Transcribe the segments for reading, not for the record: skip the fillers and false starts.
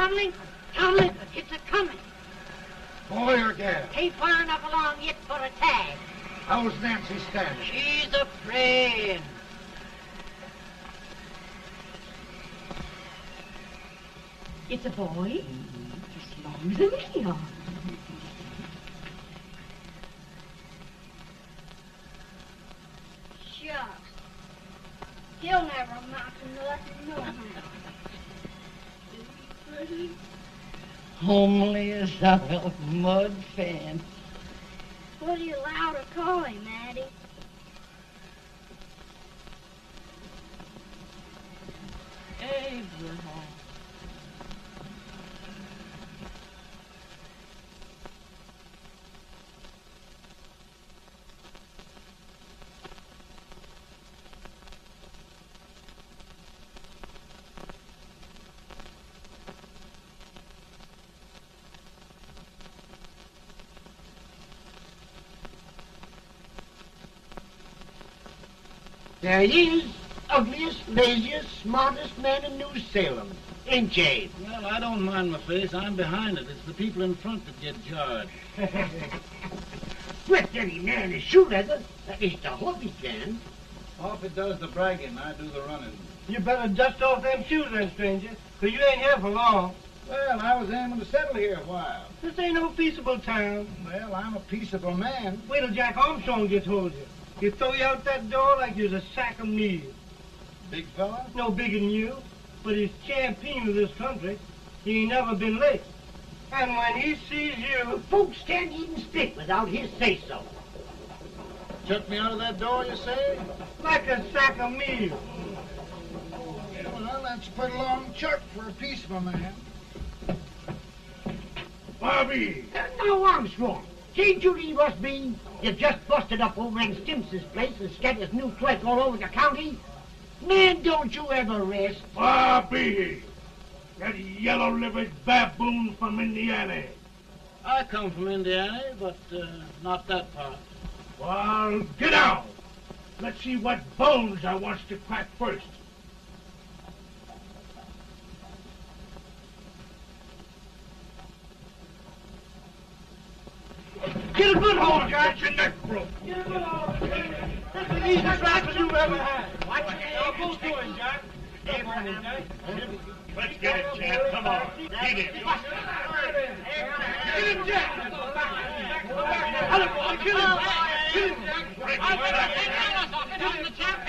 tunneling? Tunneling? It's a-coming. Boy or gal? Ain't far enough along yet for a tag. How's Nancy standing? She's a praying. It's a boy. As long as a Leo. Shucks. He'll never amount to nothing, no how. Pretty. Homely as a little mud fan. What do you allow to call him, Addie? Abraham. There he is, ugliest, laziest, smartest man in New Salem, ain't ye? Well, I don't mind my face. I'm behind it. It's the people in front that get jarred. With any man is shoe leather, at least I hope he can. Off it does the bragging, I do the running. You better dust off them shoes then, stranger, 'cause you ain't here for long. Well, I was aiming to settle here a while. This ain't no peaceable town. Well, I'm a peaceable man. Wait till Jack Armstrong gets hold of you. He'll throw you out that door like you was a sack of meal. Big fella? No bigger than you, but he's champion of this country. He ain't never been late. And when he sees you... Folks can't even speak without his say-so. Chuck me out of that door, you say? like a sack of meal. Well, that's a pretty long chuck for a peaceable man. Bobby! Now, Armstrong, can't you leave us be? You've just busted up over in Stimpson's place and scattered new clerk all over the county. Man, don't you ever rest. Bobby! That yellow-livered baboon from Indiana. I come from Indiana, but not that part. Well, get out. Let's see what bones I wants to crack first. Get a good hold, Jack. Get your neck broke. Get a good hold. That's the easiest rifle you've ever had. Watch it. Now go to him, Jack. Get Let's get it, Jack. Come on. Get him. Get him, Jack. Hello, boy. Kill him. Kill him, Jack.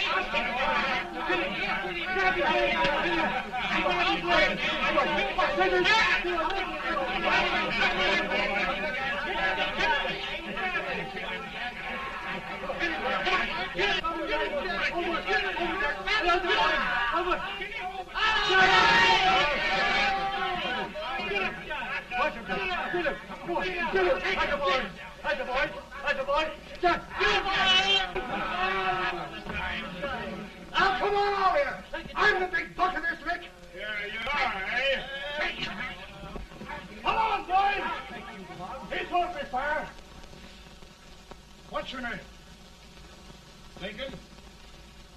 Now, come on over here. I'm the big buck of this lick. Yeah, you are, eh? Come on, boys. He's going to be fire. What's your name? Lincoln?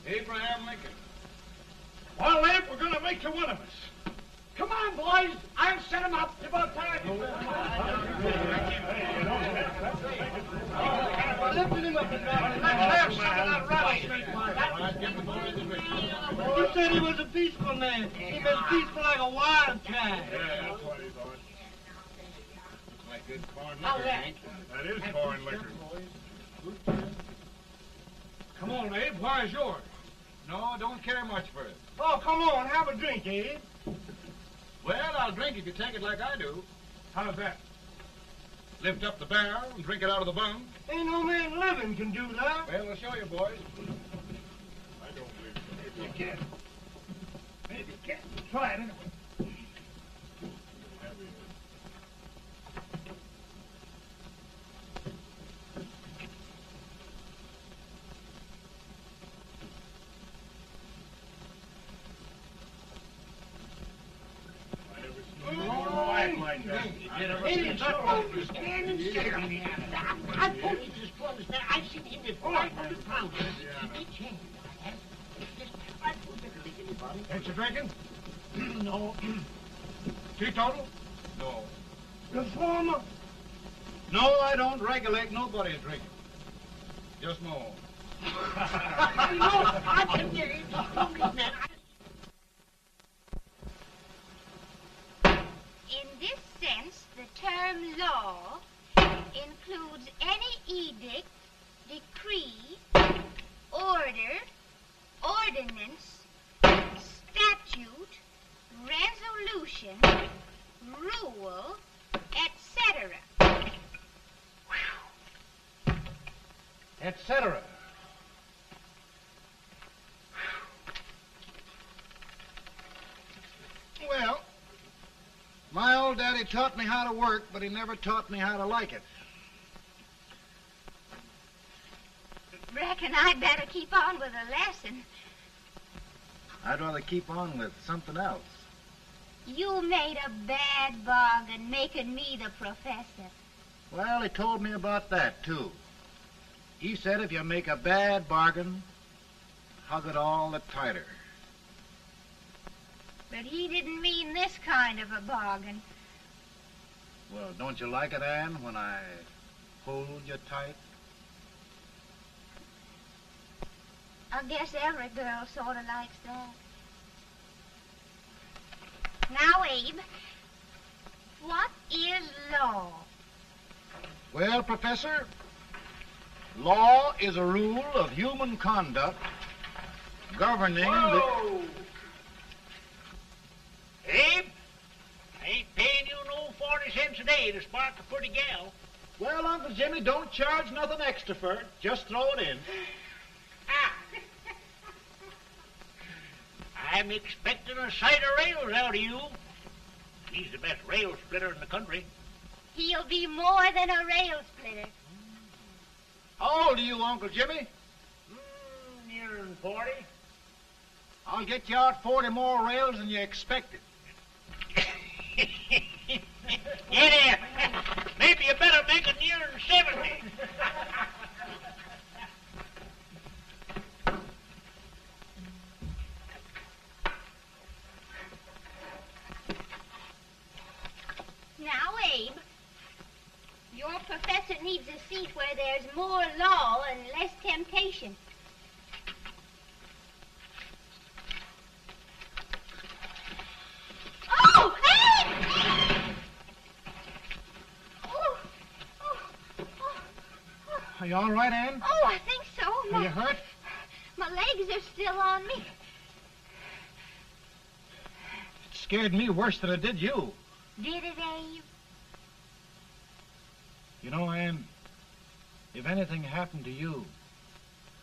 Abraham Lincoln. Well, Abe, we're going to make you one of us. Come on, boys. I'll set him up. It's about time. Lifted him up and down. Let's have some of that rattlesnake wine. You said he was a peaceful man. He was peaceful like a wildcat. Yeah, that's what he thought. Looks like good corn How's liquor, that? Hank. That is foreign liquor. Come on, Abe. Where's yours? No, don't care much for it. Oh, come on. Have a drink, Abe. Well, I'll drink if you take it like I do. How's that? Lift up the barrel and drink it out of the bung. Ain't no man living can do that. Well, I'll show you, boys. I don't believe so. You can. Maybe you can. Try it anyway. I never seen you act like that. Hey, it's a stand and sit on the end. I told you this was there. I've seen him with 500 pounds. He changed. I don't think anybody. Ain't you drinking? No. Teetotal? No. Reformer? No, I don't regulate nobody's drinking. Just my own. I can get it. Man. In this sense, the term law includes any edict, decree, order, ordinance, statute, resolution, rule, etc. Etc. Well, my old daddy taught me how to work, but he never taught me how to like it. Reckon I'd better keep on with the lesson. I'd rather keep on with something else. You made a bad bargain making me the professor. Well, he told me about that, too. He said if you make a bad bargain, hug it all the tighter. But he didn't mean this kind of a bargain. Well, don't you like it, Anne, when I hold you tight? I guess every girl sort of likes that. Now, Abe, what is law? Well, Professor, law is a rule of human conduct governing Whoa! Abe, I ain't paying you no 40 cents a day to spark a pretty gal. Well, Uncle Jimmy, don't charge nothing extra for it. Just throw it in. I'm expecting a sight of rails out of you. He's the best rail splitter in the country. He'll be more than a rail splitter. How old are you, Uncle Jimmy? Nearing 40. I'll get you out 40 more rails than you expected. Get in. Maybe you better make it nearing 70. Now, Abe, your professor needs a seat where there's more law and less temptation. Oh, Abe! Are you all right, Anne? Oh, I think so. Are you hurt? My legs are still on me. It scared me worse than it did you. Did it, Abe? You know, Anne, if anything happened to you,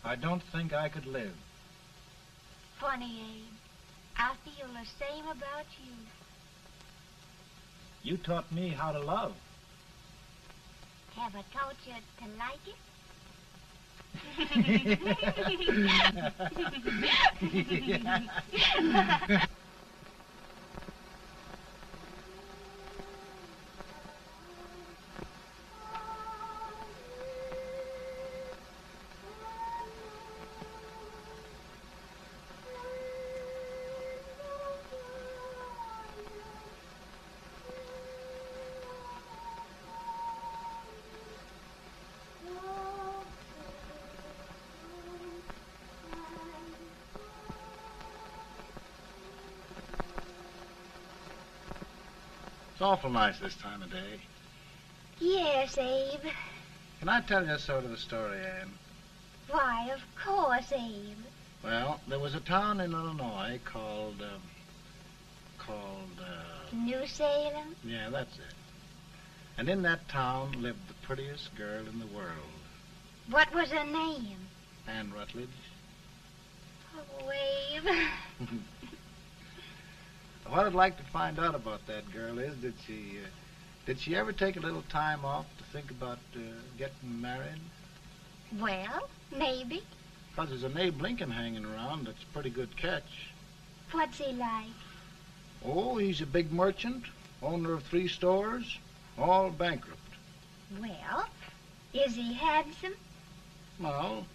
I don't think I could live. Funny, Abe. I feel the same about you. You taught me how to love. Have I taught you to like it? It's awful nice this time of day. Yes, Abe. Can I tell you sort of a story, Anne? Why, of course, Abe. Well, there was a town in Illinois called, New Salem? yeah, that's it. And in that town lived the prettiest girl in the world, What was her name? Anne Rutledge. Oh, Abe. What I'd like to find out about that girl is, did she ever take a little time off to think about getting married? Well, maybe. Because there's an Abe Lincoln hanging around that's a pretty good catch. What's he like? Oh, he's a big merchant, owner of 3 stores, all bankrupt. Well, is he handsome? Well,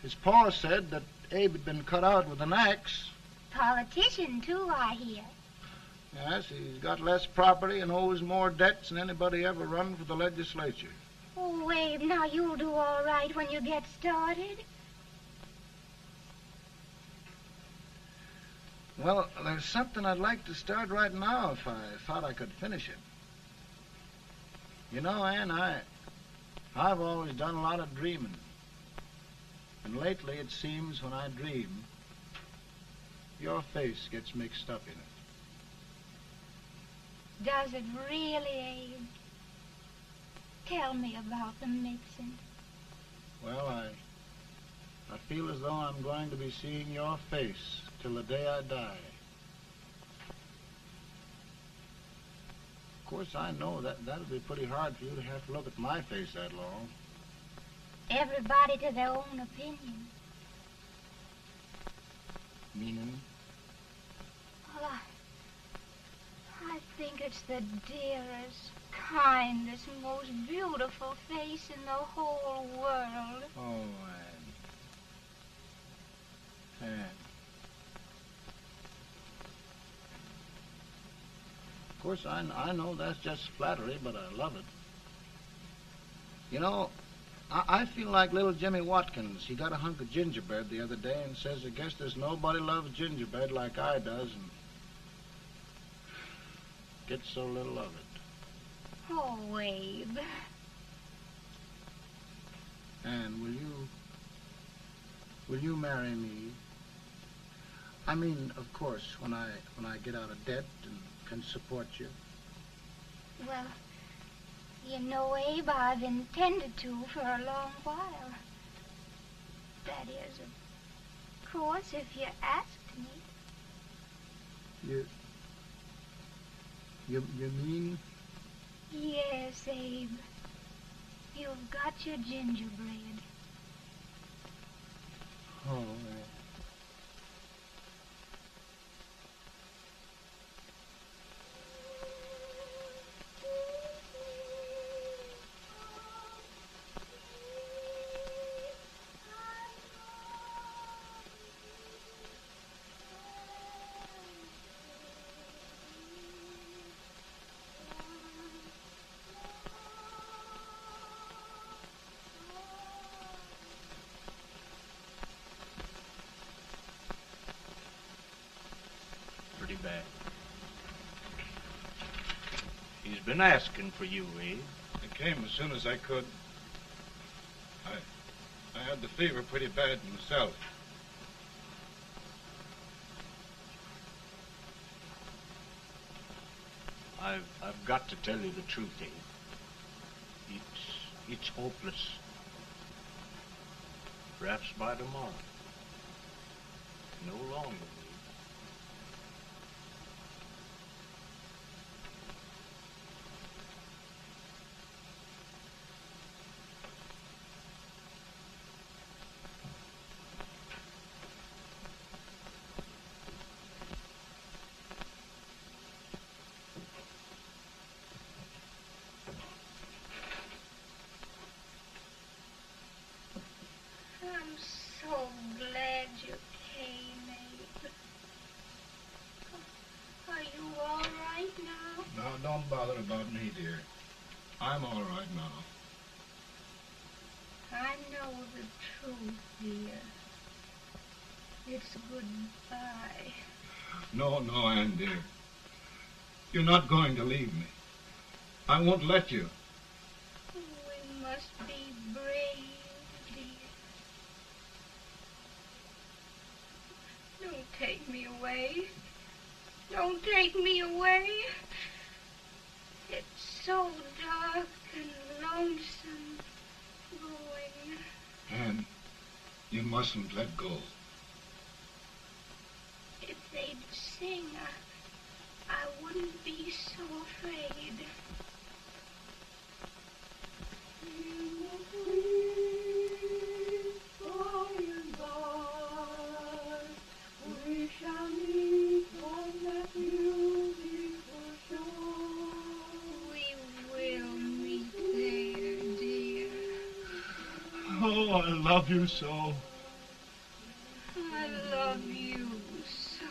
his pa said that Abe had been cut out with an axe. Politician, too, I hear. Yes, he's got less property and owes more debts than anybody ever run for the legislature. Oh, Abe, now you'll do all right when you get started. Well, there's something I'd like to start right now if I thought I could finish it. You know, Ann, I've always done a lot of dreaming. And lately it seems when I dream, your face gets mixed up in it. Does it really, Abe? Tell me about the mixing. Well, I feel as though I'm going to be seeing your face till the day I die. Of course, I know that'll be pretty hard for you to have to look at my face that long. Everybody to their own opinion. Meaning? Well, I think it's the dearest, kindest, most beautiful face in the whole world. Oh, Ann. Ann. Of course, I know that's just flattery, but I love it. You know, I feel like little Jimmy Watkins. He got a hunk of gingerbread the other day and says, I guess there's nobody loves gingerbread like I does, and gets so little of it. Oh, Abe. Ann, will you marry me? I mean, of course, when I get out of debt and can support you. Well, you know, Abe, I've intended to for a long while. That is, of course, if you asked me. You mean? Yes, Abe. You've got your gingerbread. Oh, Pretty bad. He's been asking for you, Abe. I came as soon as I could. I had the fever pretty bad myself. I've got to tell you the truth, Abe. It's hopeless. Perhaps by tomorrow. No longer, Abe. I'm so glad you came, Abe. Are you all right now? No, don't bother about me, dear. I'm all right now. I know the truth, dear. It's goodbye. No, Ann, dear. You're not going to leave me. I won't let you. We must be brave, dear. Don't take me away. Don't take me away. It's so dark and lonesome going. Ann, you mustn't let go. If they'd sing, I wouldn't be so afraid. Oh, I love you so. I love you so.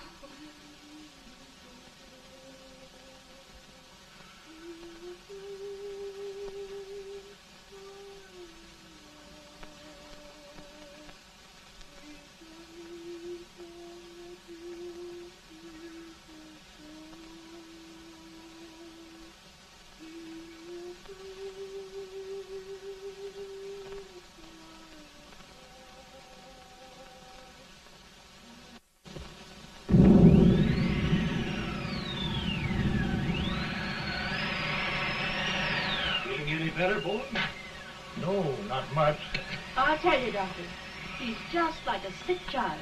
better, Boone? No, not much. I'll tell you, Doctor, he's just like a sick child.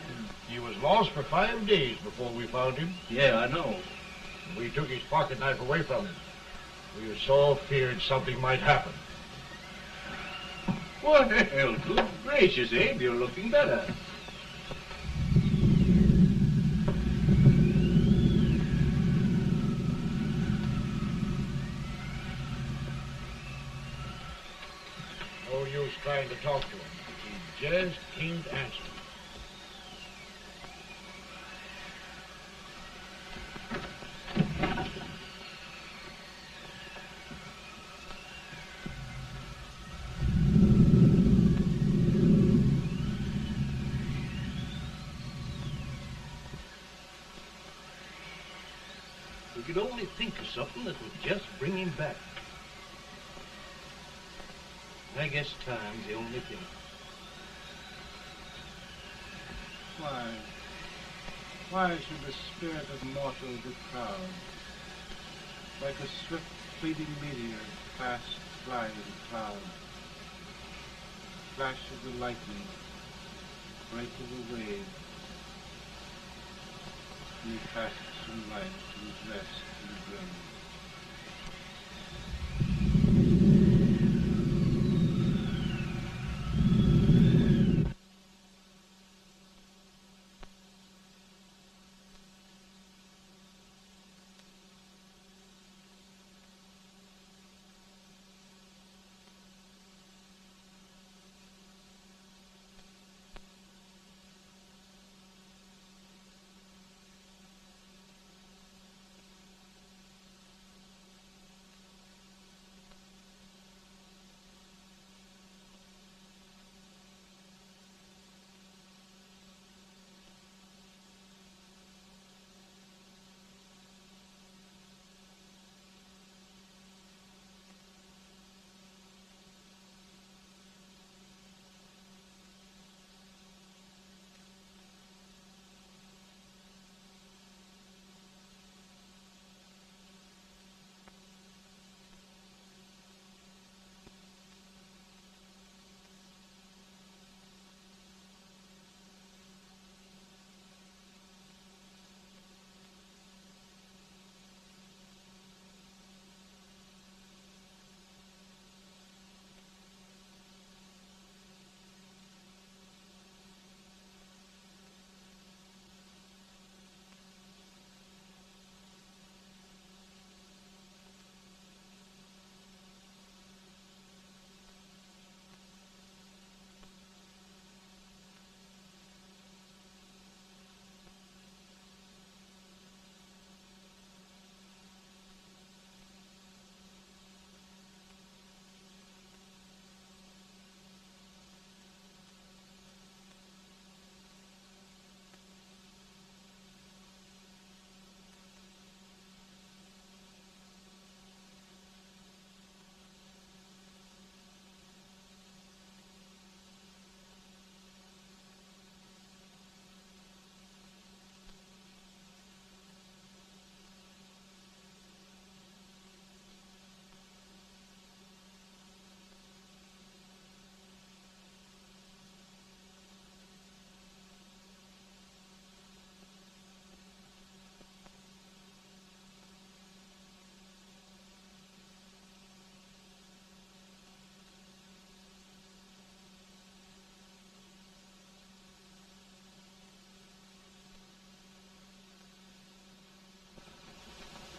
He was lost for 5 days before we found him. Yeah, I know. We took his pocket knife away from him. We were so feared something might happen. Well, good gracious, Abe, you're looking better. No use trying to talk to him. He just can't answer. We could only think of something that would just bring him back. I guess time's the only thing. Why should the spirit of mortal be proud? Like a swift fleeting meteor, fast flying cloud. Flash of the lightning, break of the wave. He passes from life to his rest in the grave.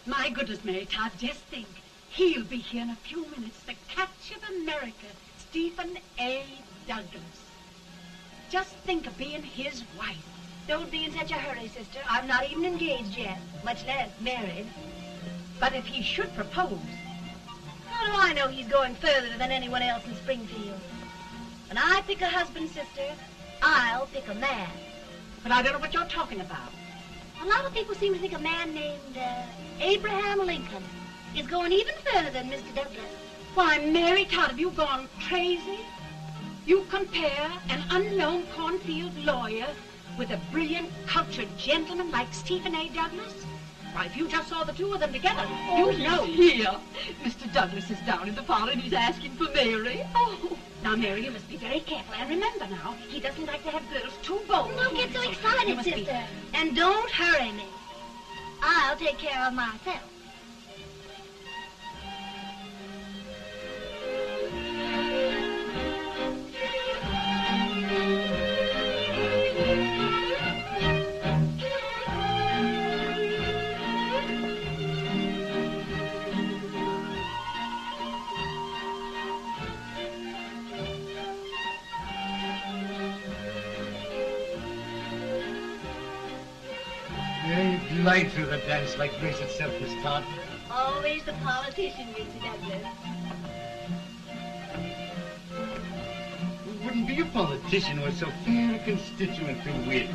My goodness, Mary Todd, just think. He'll be here in a few minutes. The catch of America, Stephen A. Douglas. Just think of being his wife. Don't be in such a hurry, sister. I'm not even engaged yet, much less married. But if he should propose... How do I know he's going further than anyone else in Springfield? When I pick a husband, sister, I'll pick a man. But I don't know what you're talking about. A lot of people seem to think a man named Abraham Lincoln is going even further than Mr. Douglas. Why, Mary Todd, have you gone crazy? You compare an unknown cornfield lawyer with a brilliant, cultured gentleman like Stephen A. Douglas? Why, if you just saw the two of them together, Oh, you'd know. here. Mr. Douglas is down in the parlor and he's asking for Mary. Oh. Now, Mary, you must be very careful. And remember now, he doesn't like to have girls too bold. Don't get so You excited, must be- sister. And don't hurry me. I'll take care of myself. You glide through the dance like grace itself, Miss Todd. Always the politician, Mr. Douglas. Wouldn't be a politician with so fair a constituent to win.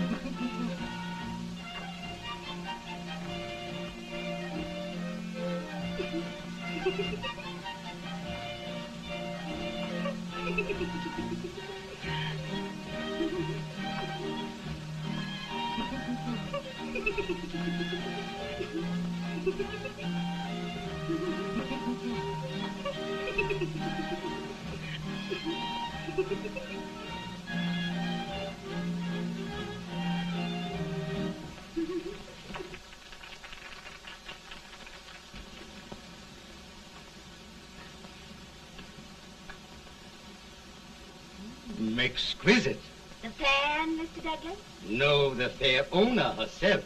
Exquisite. The fan, Mr. Douglas? No, the fair owner herself.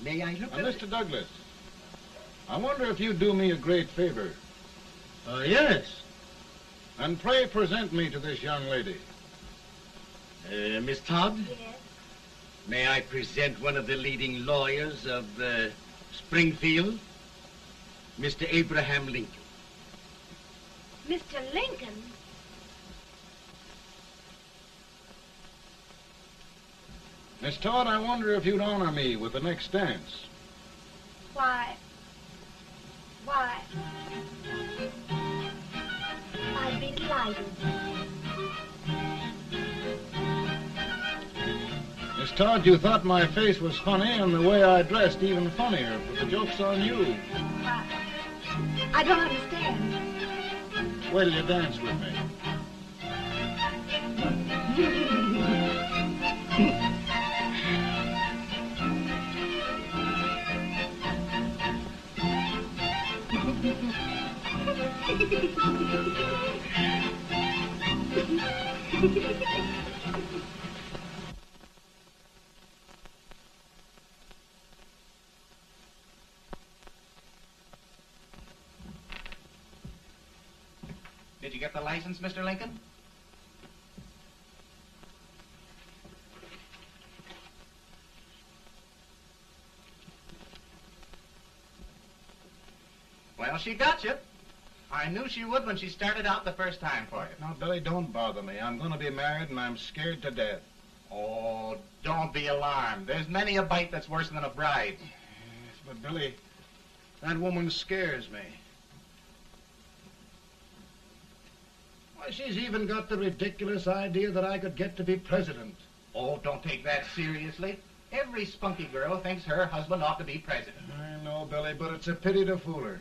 May I look at Mr. Douglas, I wonder if you'd do me a great favor. Yes. And pray present me to this young lady. Miss Todd? Yes. May I present one of the leading lawyers of Springfield, Mr. Abraham Lincoln. Mr. Lincoln? Miss Todd, I wonder if you'd honor me with the next dance. Why, I'd be delighted. Miss Todd, you thought my face was funny and the way I dressed even funnier, but the joke's on you. I don't understand. Wait till you dance with me. Did you get the license, Mr. Lincoln? Well, she got you. I knew she would when she started out the first time for you. Now, Billy, don't bother me. I'm going to be married and I'm scared to death. Oh, don't be alarmed. There's many a bite that's worse than a bride. Yes, but Billy, that woman scares me. Why, she's even got the ridiculous idea that I could get to be president. Oh, don't take that seriously. Every spunky girl thinks her husband ought to be president. I know, Billy, but it's a pity to fool her.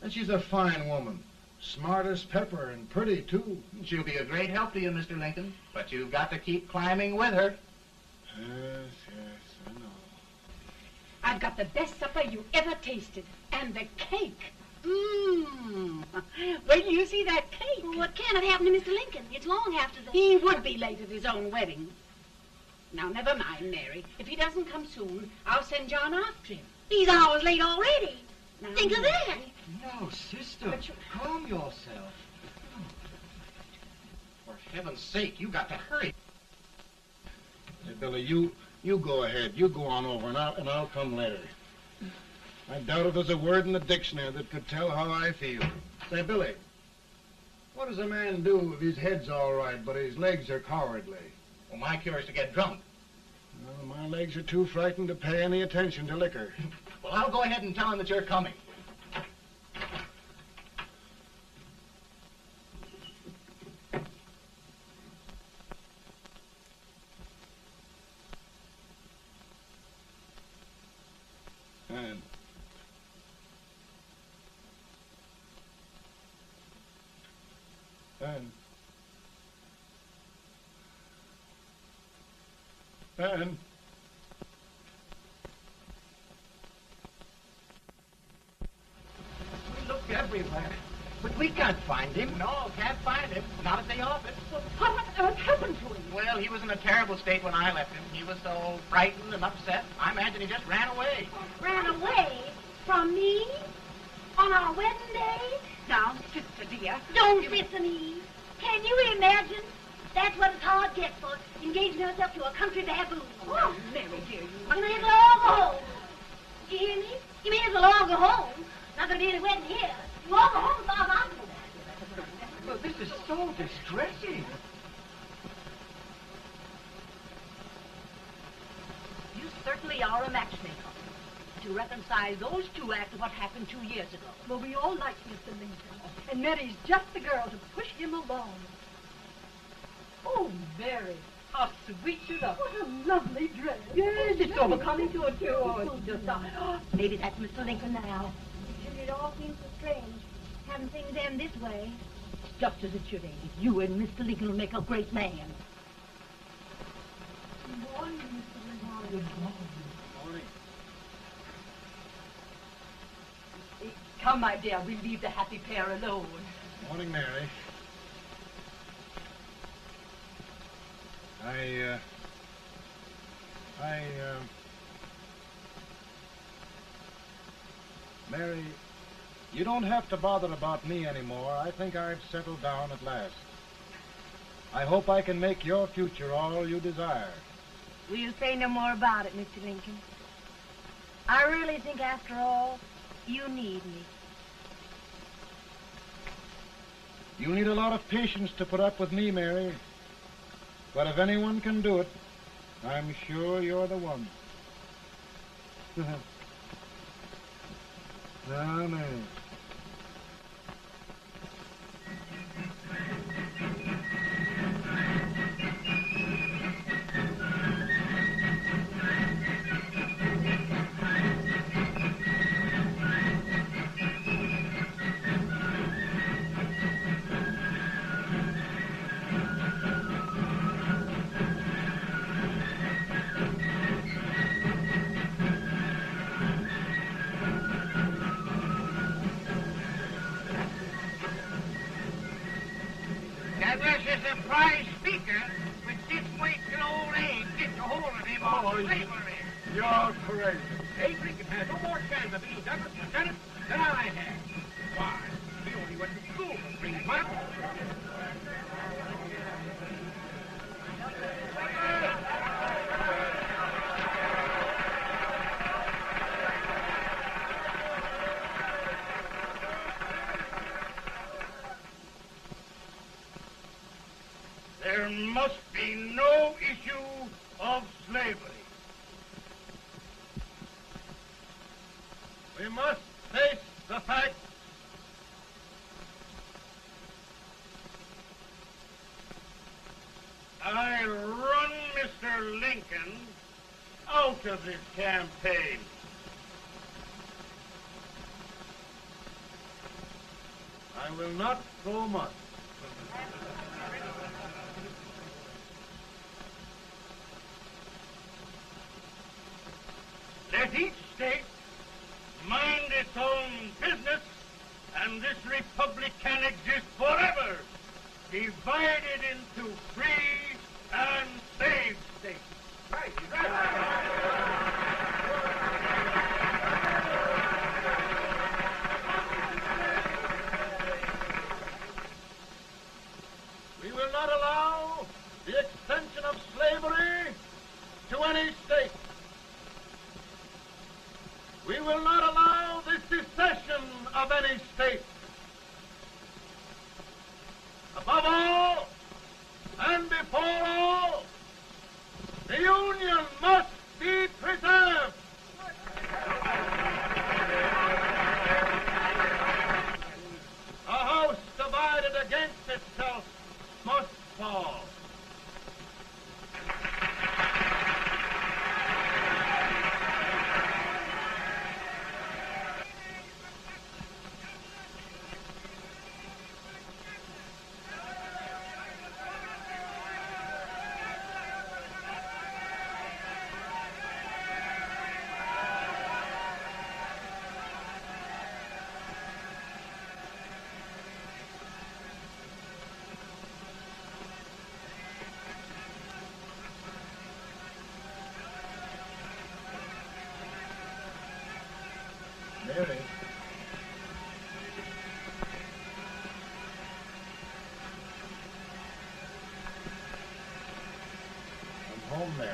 And she's a fine woman. Smart as pepper and pretty, too. She'll be a great help to you, Mr. Lincoln. But you've got to keep climbing with her. Yes, I know. I've got the best supper you ever tasted. And the cake. Mmm. When you see that cake. Well, what can have happened to Mr. Lincoln? It's long after the... He would be late at his own wedding. Now, never mind, Mary. If he doesn't come soon, I'll send John after him. He's hours late already. Now, Think of that. No, sister, calm yourself. For heaven's sake, you got to hurry. Hey, Billy, you go ahead. You go on over, and I'll come later. I doubt if there's a word in the dictionary that could tell how I feel. Say, Billy, what does a man do if his head's all right, but his legs are cowardly? Well, my cure is to get drunk. Well, my legs are too frightened to pay any attention to liquor. Well, I'll go ahead and tell him that you're coming. And We looked everywhere, but we can't find him. No, can't find him. Not at the office. Well, what on earth happened to him? Well, he was in a terrible state when I left him. He was so frightened and upset. I imagine he just ran away. Ran away from me on our wedding day? Now, sister dear. Don't listen to me. Can you imagine? That's what it's hard gets for engaging herself to a country baboon. Oh, Mary dear, You may as well all go home. Do you hear me? You may as well all go home. Not gonna be any wedding here. You all go home as far as I'm concerned. Well, this is so distressing. You certainly are a matchmaker. To reconcile those two after what happened 2 years ago. Well, we all like Mr. Lincoln. And Mary's just the girl to push him along. Oh, Mary, how sweet you look. What a lovely dress. Yes, it's so becoming to her, too. Oh, it's just... Maybe that's Mr. Lincoln now. It all seems so strange, having things end this way. It's just as it should end. You and Mr. Lincoln will make a great man. Good morning, Mr. Lincoln. Good morning. morning. Come, my dear, we'll leave the happy pair alone. Morning, Mary. Mary, you don't have to bother about me anymore. I think I've settled down at last. I hope I can make your future all you desire. Will you say no more about it, Mr. Lincoln? I really think, after all, you need me. You need a lot of patience to put up with me, Mary. But if anyone can do it, I'm sure you're the one. Amen. Douglas is a prize speaker, but this way till old age gets a hold of him on slavery. You're crazy. Abe Lincoln has no more chance of being Douglas Lieutenant than I have. Why? He only went to school for 3 months. There must be no issue of slavery. We must face the fact I run Mr. Lincoln out of this campaign. I will not throw much. Let each state mind its own business, and this republic can exist forever, divided into free and slave states. Right, he's right. We will not allow the extension of slavery to any state. We will not allow the secession of any state. Above all, and before all, the Union must be preserved. A house divided against itself must fall. home, Mary.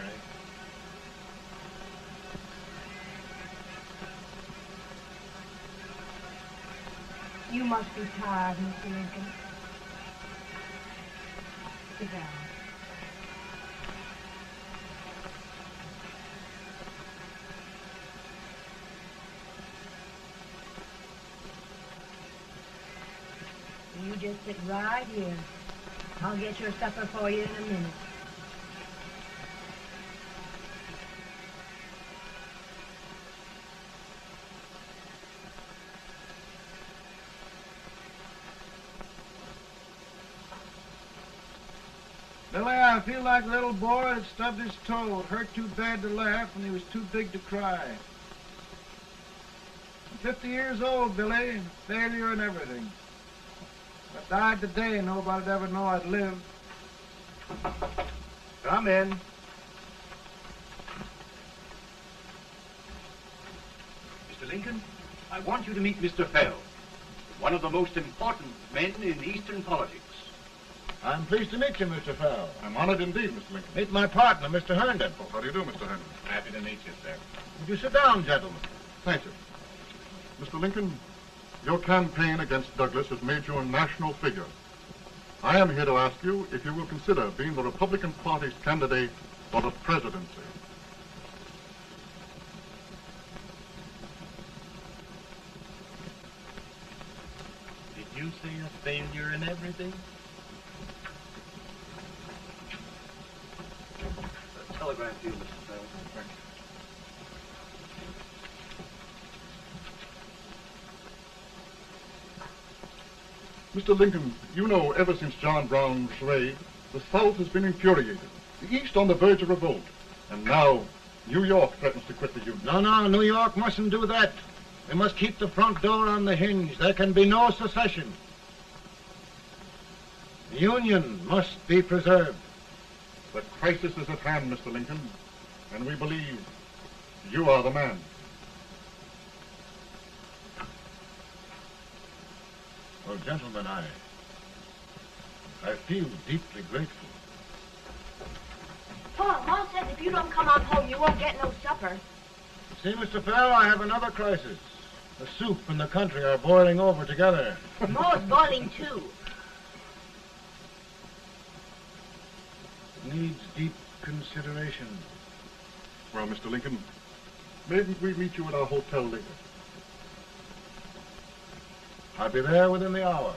You must be tired, Mr. Lincoln. Sit down. You just sit right here. I'll get your supper for you in a minute. Billy, I feel like a little boy that stubbed his toe. It hurt too bad to laugh, and he was too big to cry. I'm 50 years old, Billy. Failure and everything. If I died today, nobody'd ever know I'd lived. Come in. Mr. Lincoln, I want you to meet Mr. Fell, one of the most important men in Eastern politics. I'm pleased to meet you, Mr. Fell. I'm honored indeed, Mr. Lincoln. Meet my partner, Mr. Herndon. Oh, how do you do, Mr. Herndon? Happy to meet you, sir. Would you sit down, gentlemen? Thank you. Mr. Lincoln, your campaign against Douglas has made you a national figure. I am here to ask you if you will consider being the Republican Party's candidate for the presidency. Did you say a failure in everything? Telegram to you, Mr. Fell. Mr. Lincoln, you know ever since John Brown's raid, the South has been infuriated, the East on the verge of revolt, and now New York threatens to quit the Union. No, New York mustn't do that. We must keep the front door on the hinge. There can be no secession. The Union must be preserved. The crisis is at hand, Mr. Lincoln, and we believe you are the man. Well, gentlemen, I feel deeply grateful. Pa, Ma says if you don't come on home, you won't get no supper. See, Mr. Fell, I have another crisis. The soup and the country are boiling over together. Ma's boiling too. Needs deep consideration. Well, Mr. Lincoln, maybe we meet you at our hotel later. I'll be there within the hour.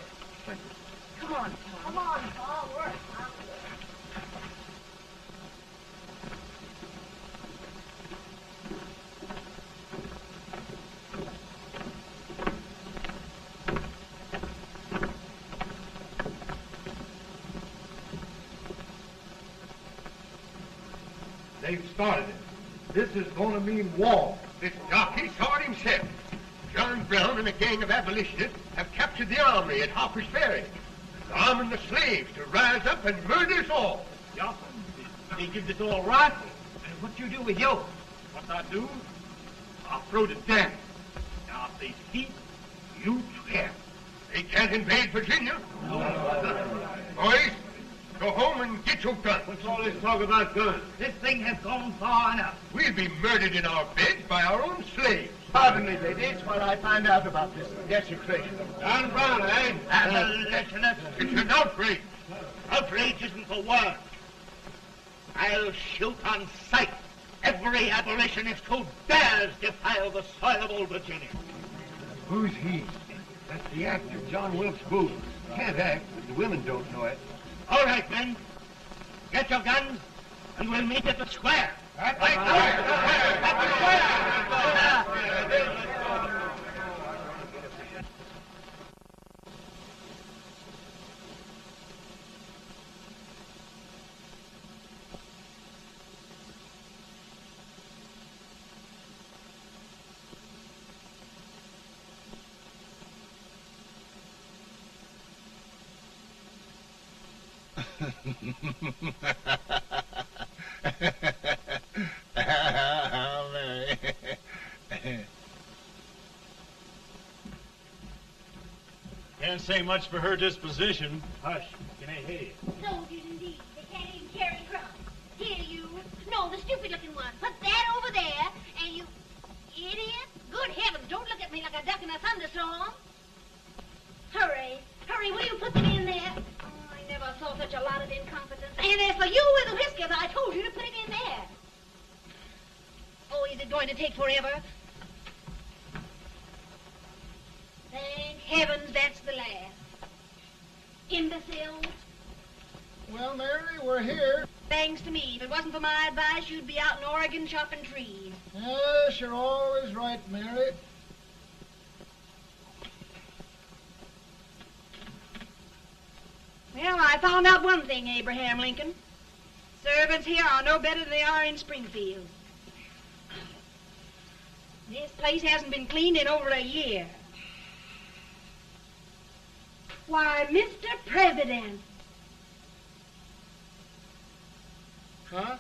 Thank you. Come on, Pa. Come on, Pa. We're hungry. They've started it. This is going to mean war. This jockey saw it himself. John Brown and a gang of abolitionists have captured the armory at Harper's Ferry. They're arming the slaves to rise up and murder us all. Yeah, they give this all right. And what you do with yours? What I do? I'll throw the damn. Now, if they speak, you swear. They can't invade Virginia. Boys, go home and get your guns. What's all this talk about guns? This thing has gone far enough. We'll be murdered in our beds by our own slaves. Pardon me, ladies, while I find out about this desecration. John Brown, eh? Abolitionists. It's an outrage. Outrage isn't the word. I'll shoot on sight every abolitionist who dares defile the soil of old Virginia. Who's he? That's the actor, John Wilkes Booth. Can't act, but the women don't know it. All right, men. Get your guns, and we'll meet at the square. At the square! Mary. Can't say much for her disposition. Hush, can I hear you? Soldiers indeed. They can't even carry crumbs. Here, you. for you with the whiskers. I told you to put it in there. Oh, is it going to take forever? Thank heavens that's the last. Imbeciles. Well, Mary, we're here. Thanks to me. If it wasn't for my advice, you'd be out in Oregon chopping trees. Yes, you're always right, Mary. Well, I found out one thing, Abraham Lincoln. Servants here are no better than they are in Springfield. This place hasn't been cleaned in over a year. Why, Mr. President. Huh?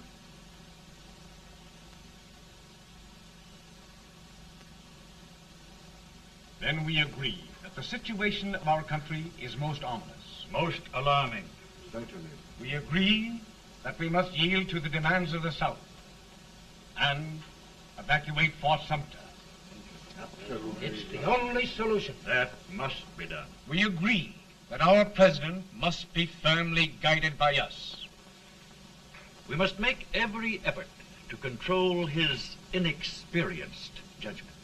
Then we agree that the situation of our country is most ominous, most alarming. Certainly. We agree that we must yield to the demands of the South and evacuate Fort Sumter. Absolutely. It's the only solution. That must be done. We agree that our president must be firmly guided by us. We must make every effort to control his inexperienced judgment.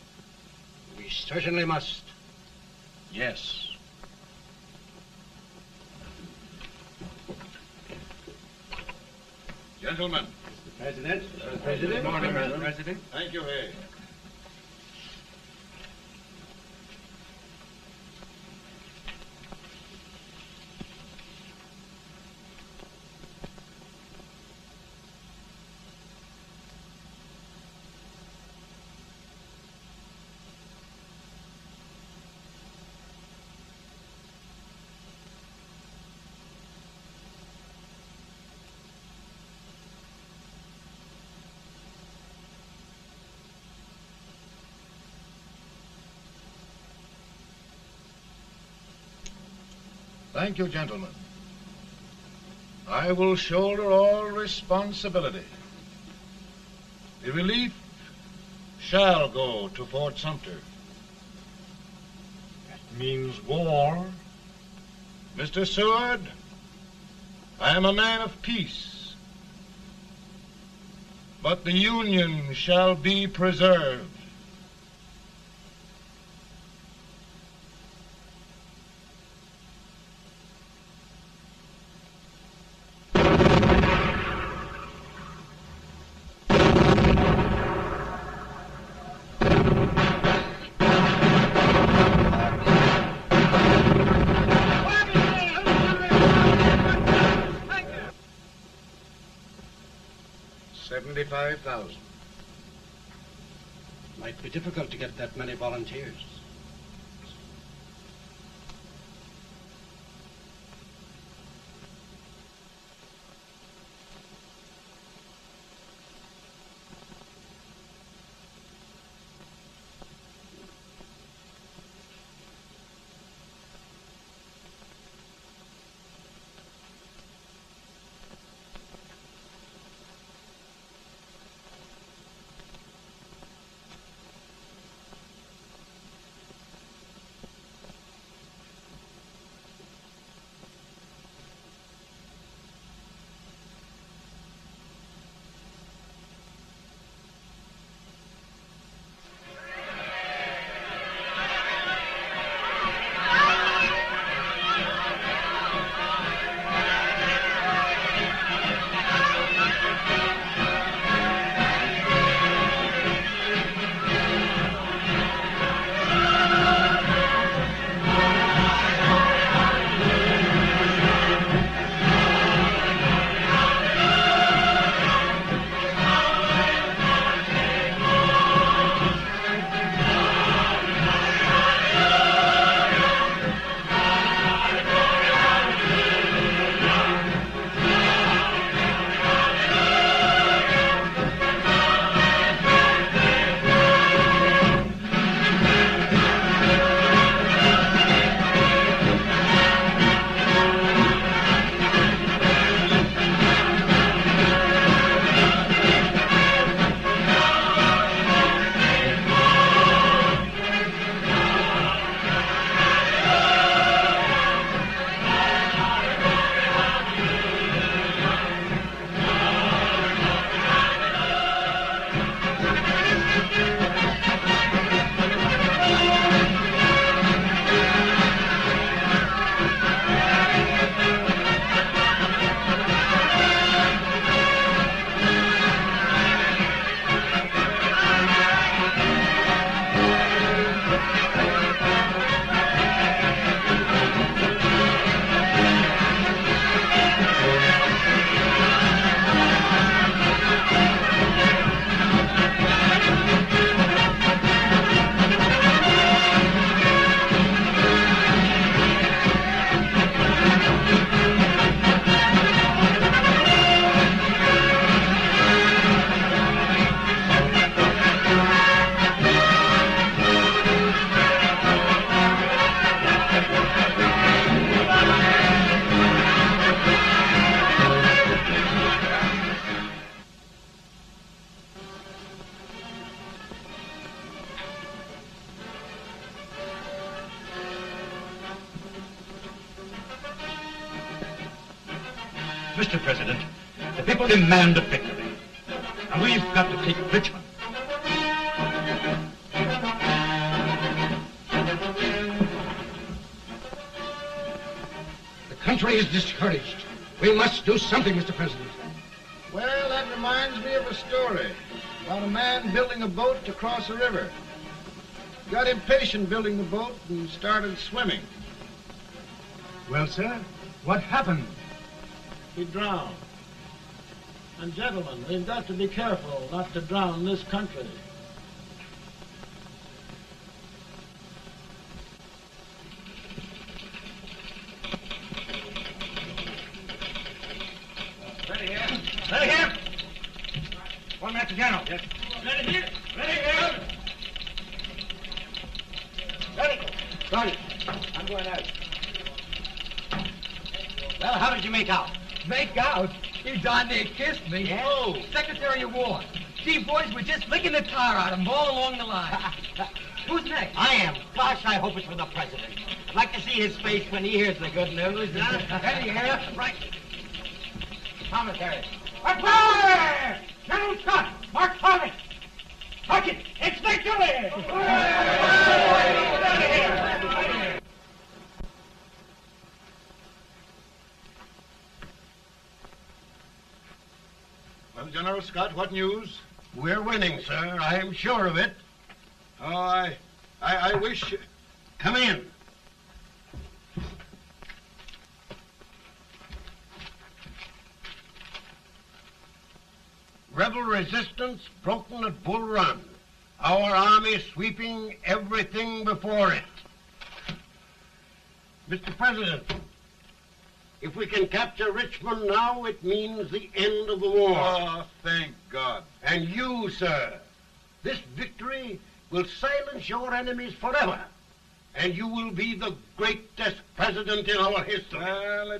We certainly must. Yes. Gentlemen. Mr. President. Good morning, Mr. President. Thank you, Hay. Thank you, gentlemen. I will shoulder all responsibility. The relief shall go to Fort Sumter. That means war. Mr. Seward, I am a man of peace, but the Union shall be preserved. $75,000. Might be difficult to get that many volunteers. Mr. President, the people demand a victory. And we've got to take Richmond. The country is discouraged. We must do something, Mr. President. Well, that reminds me of a story about a man building a boat to cross a river. Got impatient building the boat and started swimming. Well, sir, what happened? He drowned. And gentlemen, we've got to be careful not to drown this country. Ready here. Ready here. One minute to General. Yes. Ready here. Ready here. Ready. Sergeant. I'm going out. Well, how did you make out? Make out? He darn near kissed me. Yeah? Oh, Secretary of War. Gee, boys, we're just licking the tar out of him all along the line. Who's next? I am. Gosh, I hope it's for the President. I'd like to see his face when he hears the good news, huh? Ready here. Right. Commissary. Fire! General Scott, Mark Farley. Touch it. It's victory! Well, General Scott, what news? We're winning, sir. I am sure of it. Oh, I wish... Come in. Rebel resistance broken at Bull Run. Our army sweeping everything before it. Mr. President, if we can capture Richmond now, it means the end of the war. Oh, thank God. And you, sir, this victory will silence your enemies forever. And you will be the greatest president in our history. Well,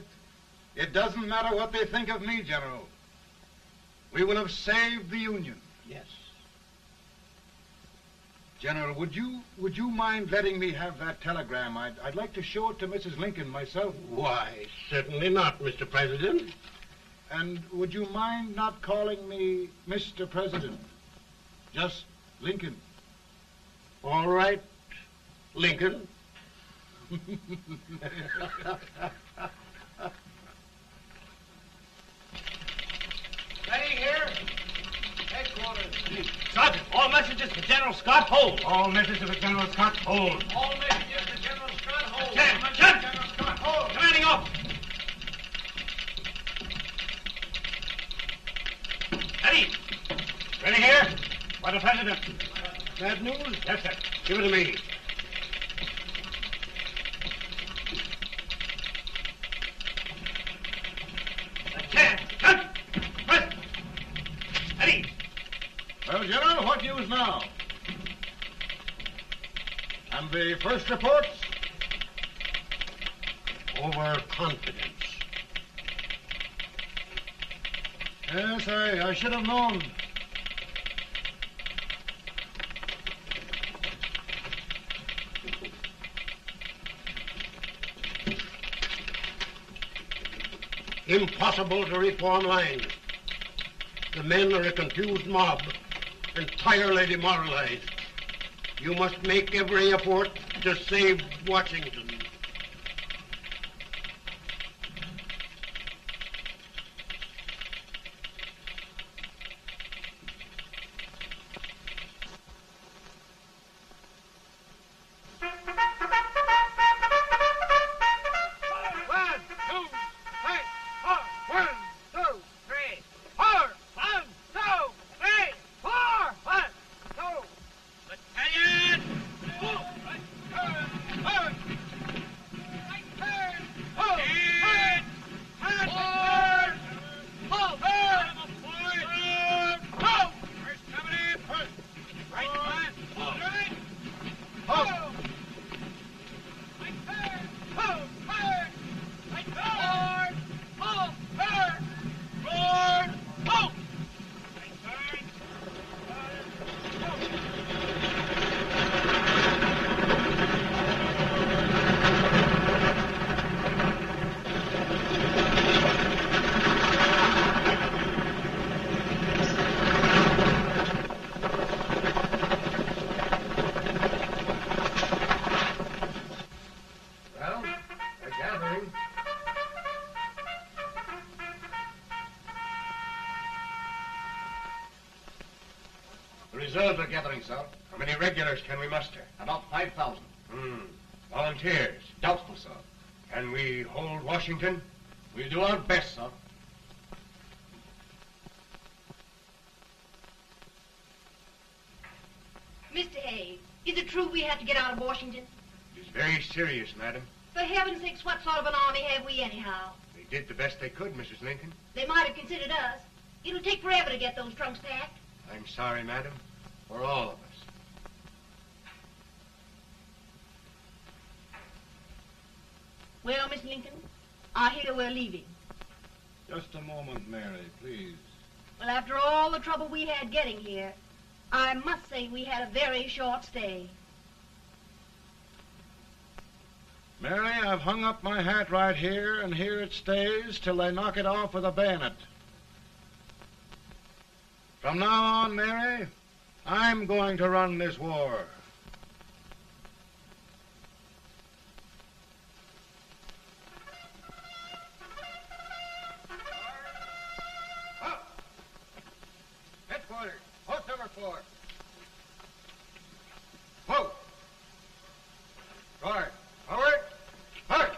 it doesn't matter what they think of me, General. We will have saved the Union. Yes. General, would you mind letting me have that telegram? I'd like to show it to Mrs. Lincoln myself. Why, certainly not, Mr. President. And would you mind not calling me Mr. President? Just Lincoln. All right, Lincoln. Ready here. Headquarters. Sergeant, all messages for General Scott, hold. All messages for General Scott, hold. All messages for General Scott, hold. General Scott, hold. Commanding off. Ready. Ready here. For the President. Bad news? Yes, sir. Give it to me. Well, General, what news now? And the first reports? Overconfidence. Yes, I should have known. Impossible to reform lines. The men are a confused mob, entirely demoralized. You must make every effort to save Washington. The reserves are gathering, sir. How many regulars can we muster? About 5,000. Volunteers? Doubtful, sir. Can we hold Washington? We'll do our best, sir. Mr. Hayes, is it true we have to get out of Washington? It is very serious, madam. For heaven's sakes, what sort of an army have we anyhow? They did the best they could, Mrs. Lincoln. They might have considered us. It'll take forever to get those trunks packed. I'm sorry, madam, for all of us. Well, Miss Lincoln, I hear we're leaving. Just a moment, Mary, please. Well, after all the trouble we had getting here, I must say we had a very short stay. Mary, I've hung up my hat right here, and here it stays till they knock it off with a bayonet. From now on, Mary, I'm going to run this war. Headquarters, post number 4. Whoa! Guard, forward, hard!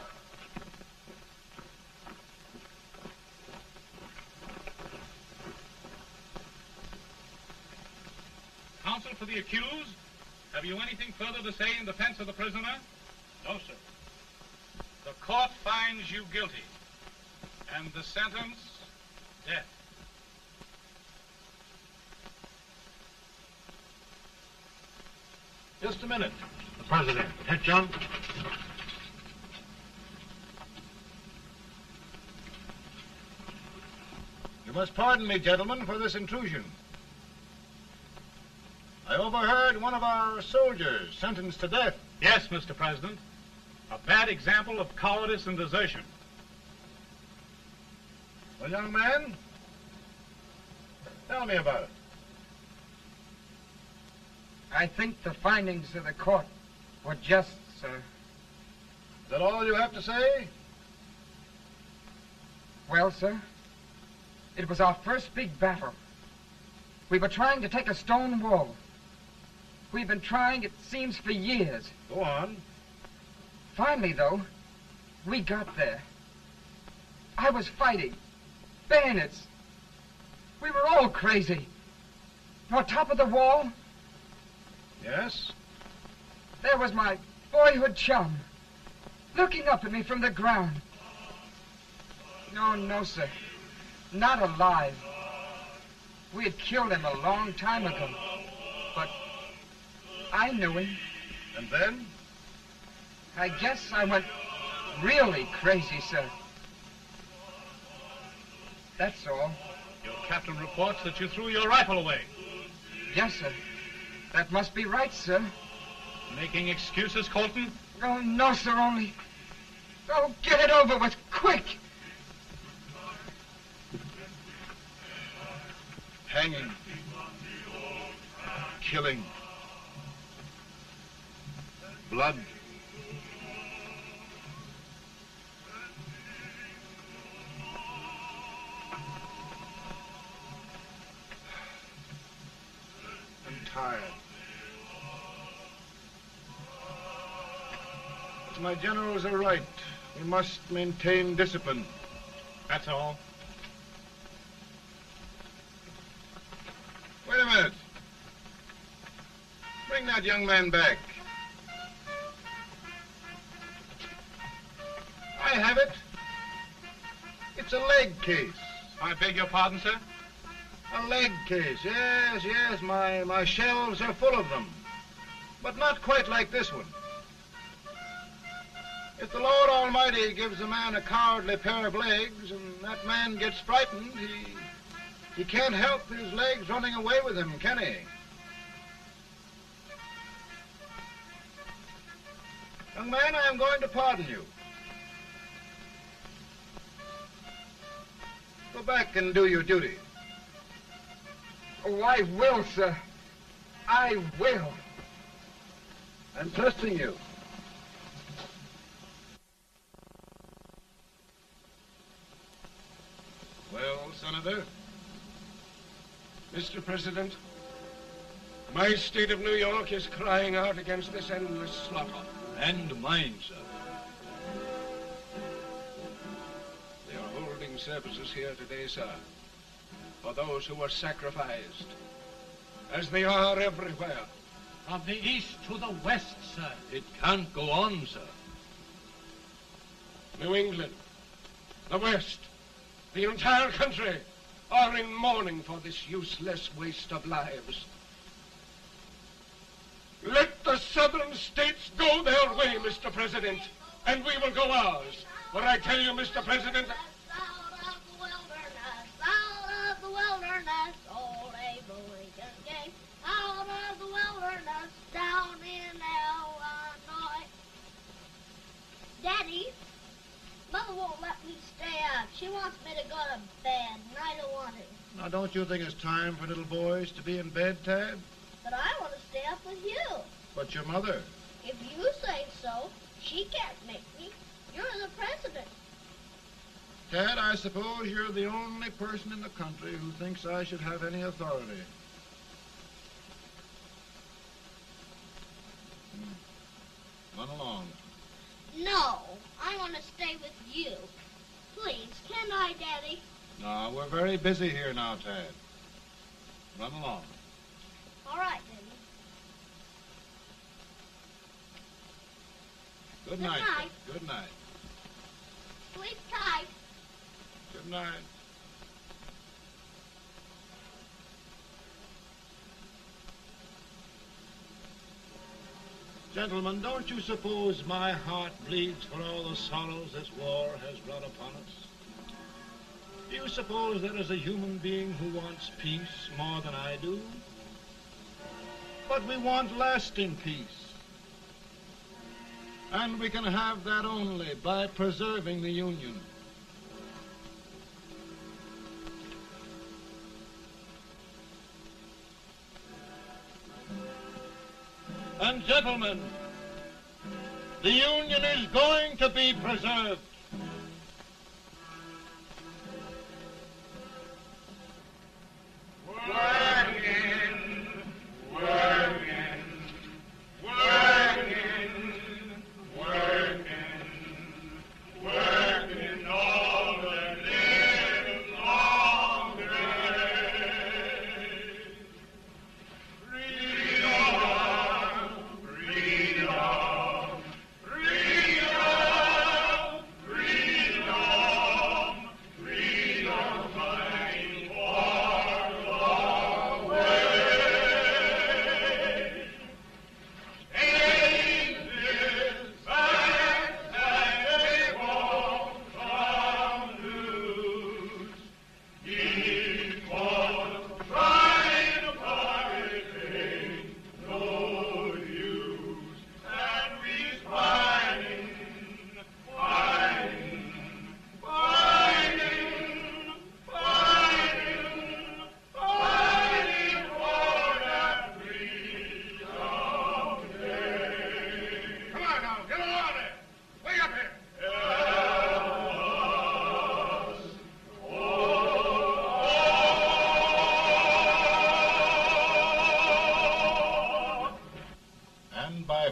Counsel for the accused, have you anything further to say in defense of the prisoner? No, sir. The court finds you guilty, and the sentence, death. Just a minute. The president. Attention. You must pardon me, gentlemen, for this intrusion. I overheard one of our soldiers sentenced to death. Yes, Mr. President. A bad example of cowardice and desertion. Well, young man, tell me about it. I think the findings of the court were just, sir. Is that all you have to say? Well, sir, it was our first big battle. We were trying to take a stone wall. We've been trying, it seems, for years. Go on. Finally, though, we got there. I was fighting. Bayonets. We were all crazy. On top of the wall, Yes? there was my boyhood chum, looking up at me from the ground. No, no, sir. Not alive. We had killed him a long time ago. But I knew him. And then? I guess I went really crazy, sir. That's all. Your captain reports that you threw your rifle away. Yes, sir. That must be right, sir. Making excuses, Colton? Oh, no, sir, only... Oh, get it over with, quick! Hanging. Killing. Blood. I'm tired. But my generals are right. We must maintain discipline. That's all. Wait a minute. Bring that young man back. I have it. It's a leg case. I beg your pardon, sir? A leg case, yes, yes. My shelves are full of them. But not quite like this one. If the Lord Almighty gives a man a cowardly pair of legs and that man gets frightened, he can't help his legs running away with him, can he? Young man, I am going to pardon you. Go back and do your duty. Oh, I will, sir. I will. I'm trusting you. Well, Senator? Mr. President, My state of New York is crying out against this endless slaughter. And mine, sir. They are holding services here today, sir, for those who were sacrificed, as they are everywhere. From the east to the west, sir. It can't go on, sir. New England, the West, the entire country are in mourning for this useless waste of lives. Let the southern states go their way, Mr. President, and we will go ours. For I tell you, Mr. President, Out of the wilderness, old Abe Lincoln came. Out of the wilderness, down in Illinois. Daddy, Mother won't let me stay up. She wants me to go to bed, and I don't want to. Now, don't you think it's time for little boys to be in bed, Tad? But I want to stay up with you. But your mother. If you say so, she can't make me. You're the president. Tad, I suppose you're the only person in the country who thinks I should have any authority. Run along. No, I want to stay with you. Please, can I, Daddy? No, we're very busy here now, Tad. Run along. All right, Daddy. Good night. Good night. Good night. Sleep tight. Good night. Gentlemen, don't you suppose my heart bleeds for all the sorrows this war has brought upon us? Do you suppose there is a human being who wants peace more than I do? But we want lasting peace. And we can have that only by preserving the Union. And gentlemen, the Union is going to be preserved.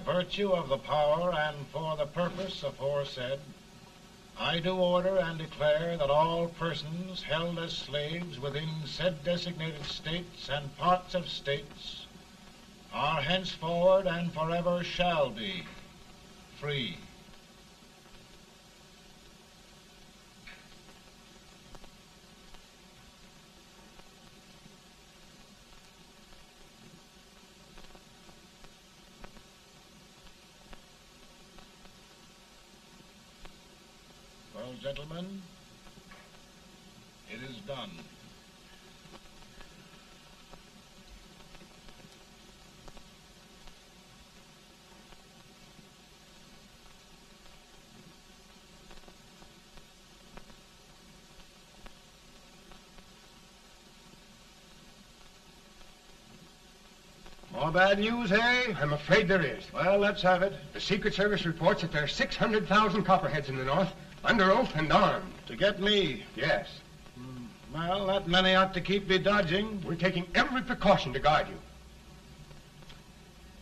Virtue of the power and for the purpose aforesaid, I do order and declare that all persons held as slaves within said designated states and parts of states are henceforward and forever shall be free. Well, gentlemen, it is done. More bad news, eh? I'm afraid there is. Well, let's have it. The Secret Service reports that there are 600,000 Copperheads in the North, under oath and armed. To get me? Yes. Well, that many ought to keep me dodging. We're taking every precaution to guard you.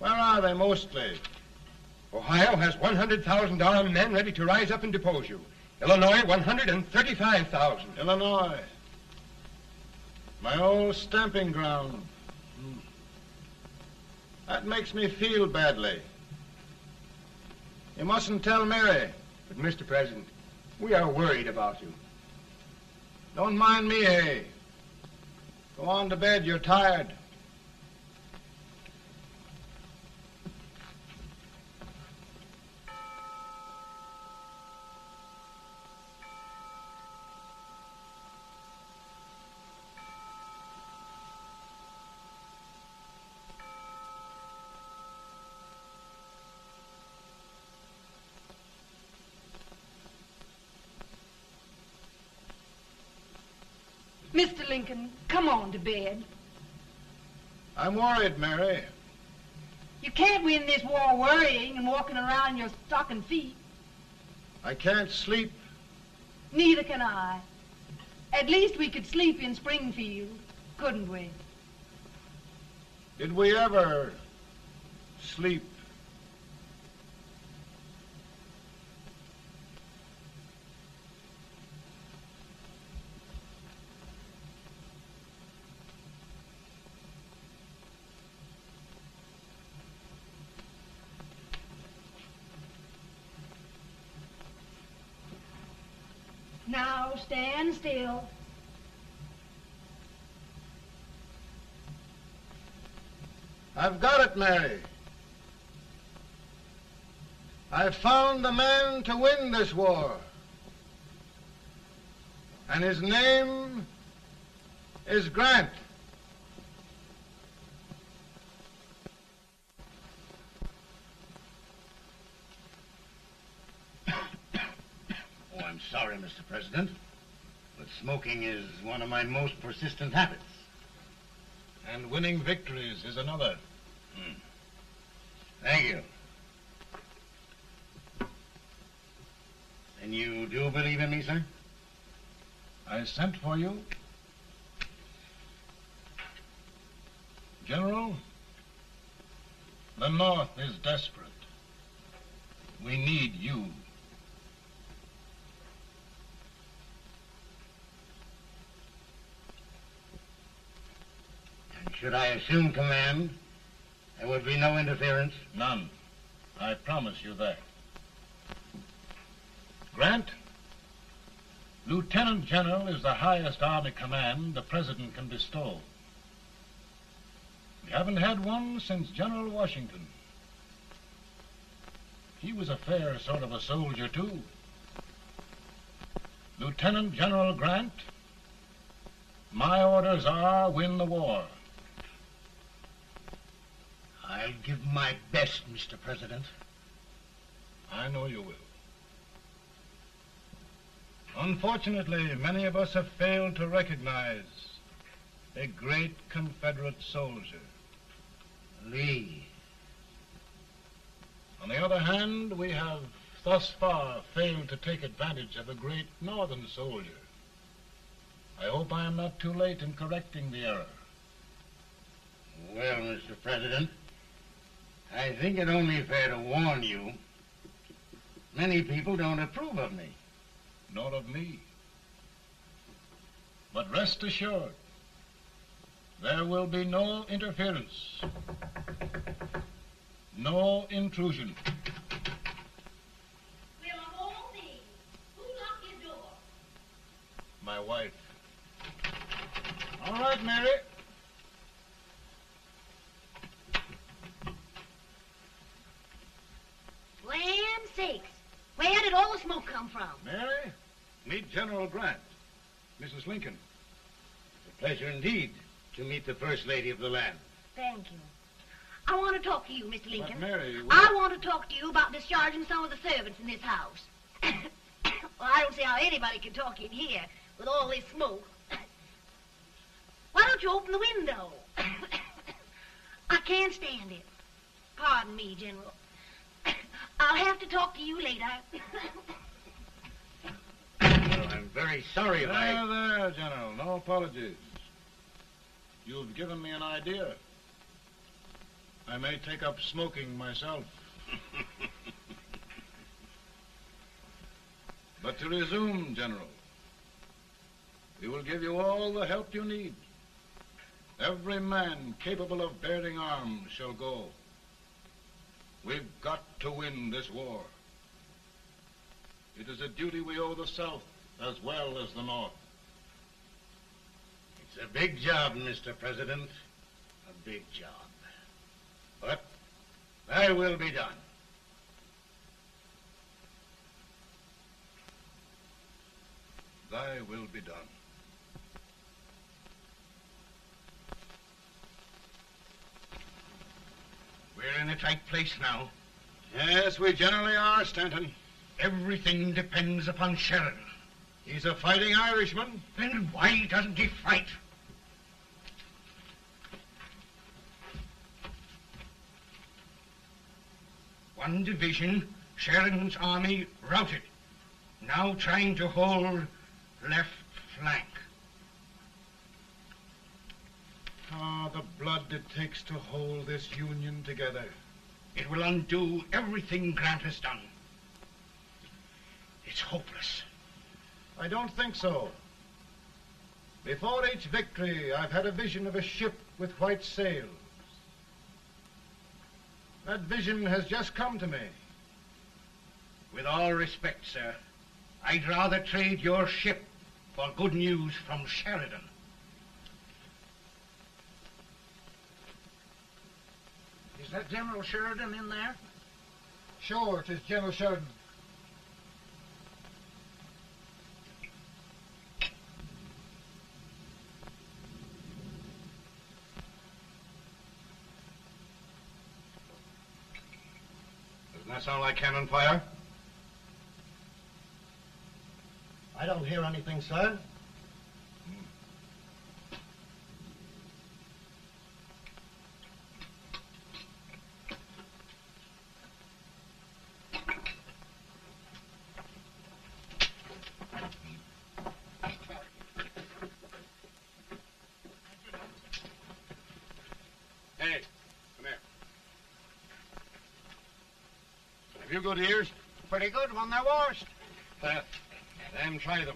Where are they mostly? Ohio has 100,000 armed men ready to rise up and depose you. Illinois, 135,000. Illinois. My old stamping ground. That makes me feel badly. You mustn't tell Mary. But, Mr. President, we are worried about you. Don't mind me, eh? Go on to bed. You're tired. Mr. Lincoln, come on to bed. I'm worried, Mary. You can't win this war worrying and walking around in your stocking feet. I can't sleep. Neither can I. At least we could sleep in Springfield, couldn't we? Did we ever sleep? Now stand still. I've got it, Mary. I've found the man to win this war. And his name is Grant. Oh, I'm sorry, Mr. President, but smoking is one of my most persistent habits. And winning victories is another. Thank you. And you do believe in me, sir? I sent for you. General, the North is desperate. We need you. And should I assume command, there would be no interference? None. I promise you that. Grant, Lieutenant General is the highest army command the President can bestow. We haven't had one since General Washington. He was a fair sort of a soldier, too. Lieutenant General Grant, my orders are win the war. I'll give my best, Mr. President. I know you will. Unfortunately, many of us have failed to recognize a great Confederate soldier, Lee. On the other hand, we have thus far failed to take advantage of a great Northern soldier. I hope I am not too late in correcting the error. Well, Mr. President, I think it only fair to warn you. Many people don't approve of me. Nor of me. But rest assured, there will be no interference, no intrusion. Well, of all things, who locked your door? My wife. All right, Mary. Land sakes, where did all the smoke come from? Mary, meet General Grant, Mrs. Lincoln. It's a pleasure indeed to meet the First Lady of the land. Thank you. I want to talk to you, Mr. Lincoln. But Mary, I want to talk to you about discharging some of the servants in this house. Well, I don't see how anybody can talk in here with all this smoke. Why don't you open the window? I can't stand it. Pardon me, General. I'll have to talk to you later. Well, I'm very sorry if There, General. No apologies. You've given me an idea. I may take up smoking myself. But to resume, General, we will give you all the help you need. Every man capable of bearing arms shall go. We've got to win this war. It is a duty we owe the South as well as the North. It's a big job, Mr. President. A big job. But thy will be done. Thy will be done. We're in a tight place now. Yes, we generally are, Stanton. Everything depends upon Sheridan. He's a fighting Irishman. Then why doesn't he fight? One division, Sheridan's army, routed. Now trying to hold left flank. Ah, the blood it takes to hold this Union together. It will undo everything Grant has done. It's hopeless. I don't think so. Before each victory, I've had a vision of a ship with white sails. That vision has just come to me. With all respect, sir, I'd rather trade your ship for good news from Sheridan. Is that General Sheridan in there? Sure, it is General Sheridan. Doesn't that sound like cannon fire? I don't hear anything, sir. Hey, come here. Have you good ears? Pretty good when they're washed. Then try them.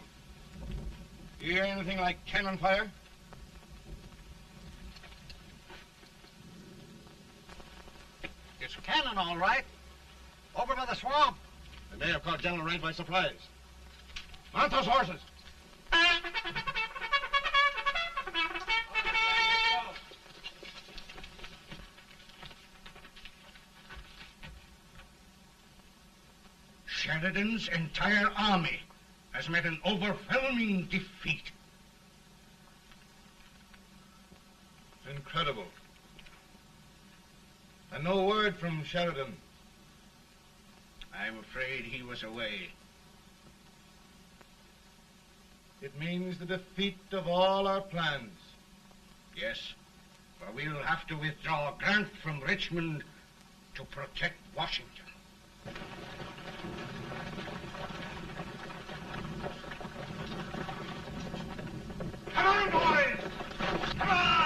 You hear anything like cannon fire? It's cannon, all right. Over by the swamp. They may have caught General Rank by surprise. Mount those horses. Sheridan's entire army has met an overwhelming defeat. Incredible. And no word from Sheridan. I'm afraid he was away. It means the defeat of all our plans. Yes, for we'll have to withdraw Grant from Richmond to protect Washington. Come on, boys! Come on!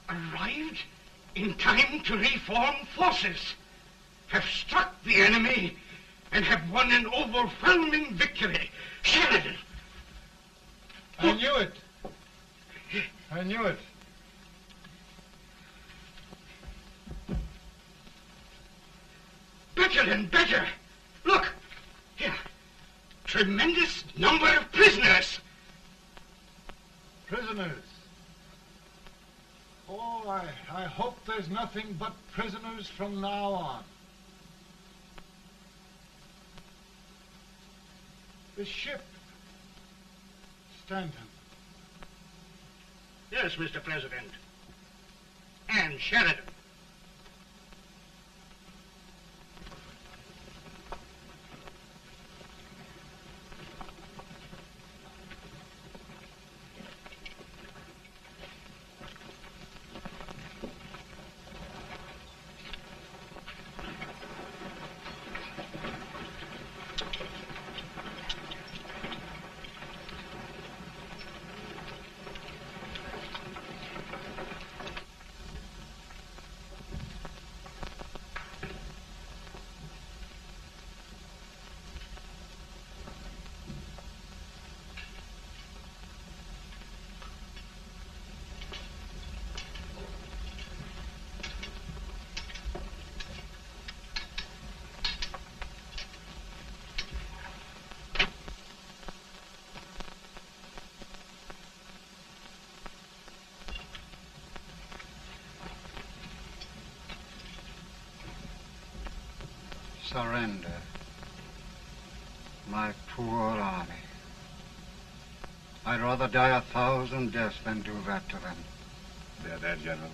Arrived in time to reform forces, have struck the enemy, and have won an overwhelming victory. Sheridan! I knew it. I knew it. Better and better. Look, here. Tremendous number of prisoners. Prisoners. Oh, I hope there's nothing but prisoners from now on. The ship. Stanton. Yes, Mr. President. And Sheridan. Surrender. My poor army. I'd rather die 1,000 deaths than do that to them. There, General.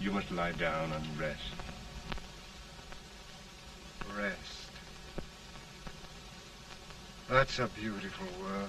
You must lie down and rest. Rest. That's a beautiful word.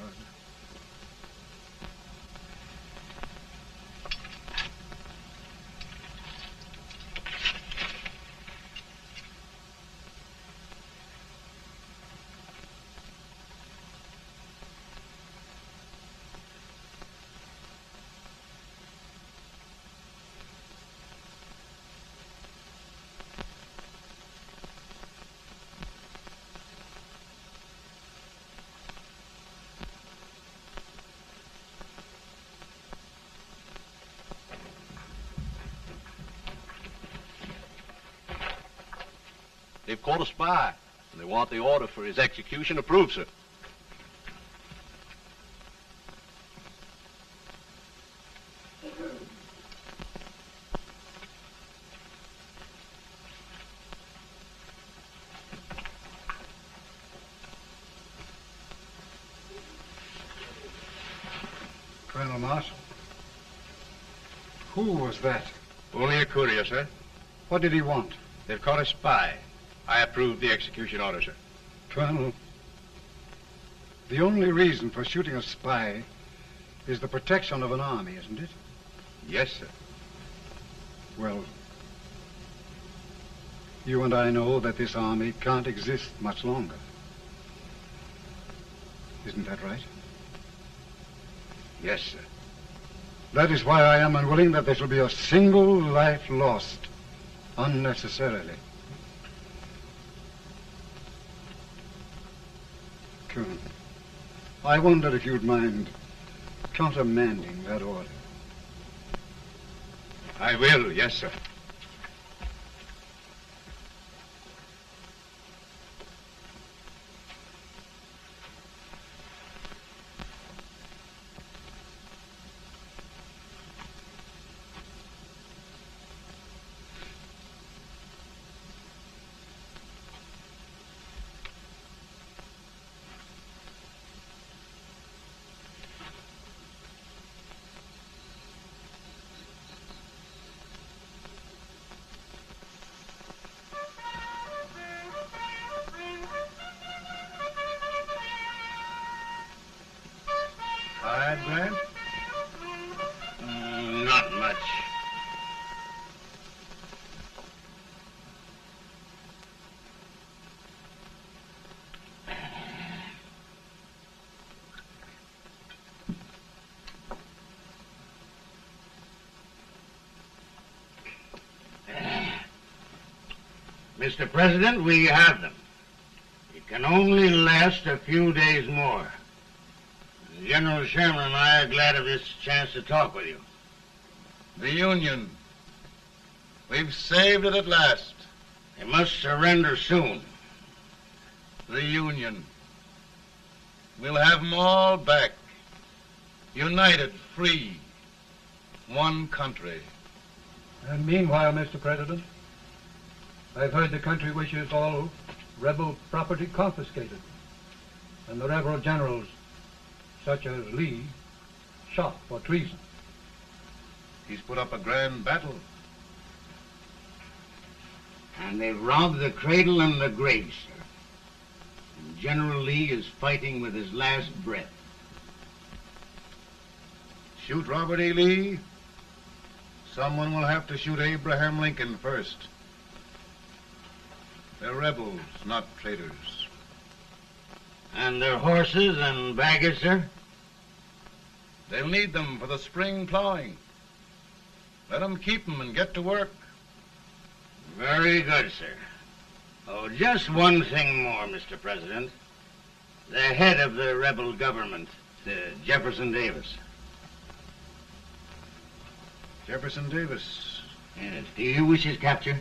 They've caught a spy, and they want the order for his execution approved, sir. Colonel Marshall. Who was that? Only a courier, sir. What did he want? They've caught a spy. I approve the execution order, sir. Colonel, the only reason for shooting a spy is the protection of an army, isn't it? Yes, sir. Well, you and I know that this army can't exist much longer. Isn't that right? Yes, sir. That is why I am unwilling that there shall be a single life lost unnecessarily. Colonel. I wondered if you'd mind countermanding that order. I will, yes, sir. Tired, Grant? Not much. Mr. President, we have them. It can only last a few days more. General Sherman and I are glad of this chance to talk with you. The Union. We've saved it at last. They must surrender soon. The Union. We'll have them all back. United, free. One country. And meanwhile, Mr. President, I've heard the country wishes all rebel property confiscated, and the rebel generals, such as Lee, shot for treason. He's put up a grand battle. And they've robbed the cradle and the grave, sir. And General Lee is fighting with his last breath. Shoot Robert E. Lee? Someone will have to shoot Abraham Lincoln first. They're rebels, not traitors. And their horses and baggage, sir? They'll need them for the spring plowing. Let them keep them and get to work. Very good, sir. Oh, just one thing more, Mr. President. The head of the rebel government, Jefferson Davis. Jefferson Davis? Yes. Do you wish his capture?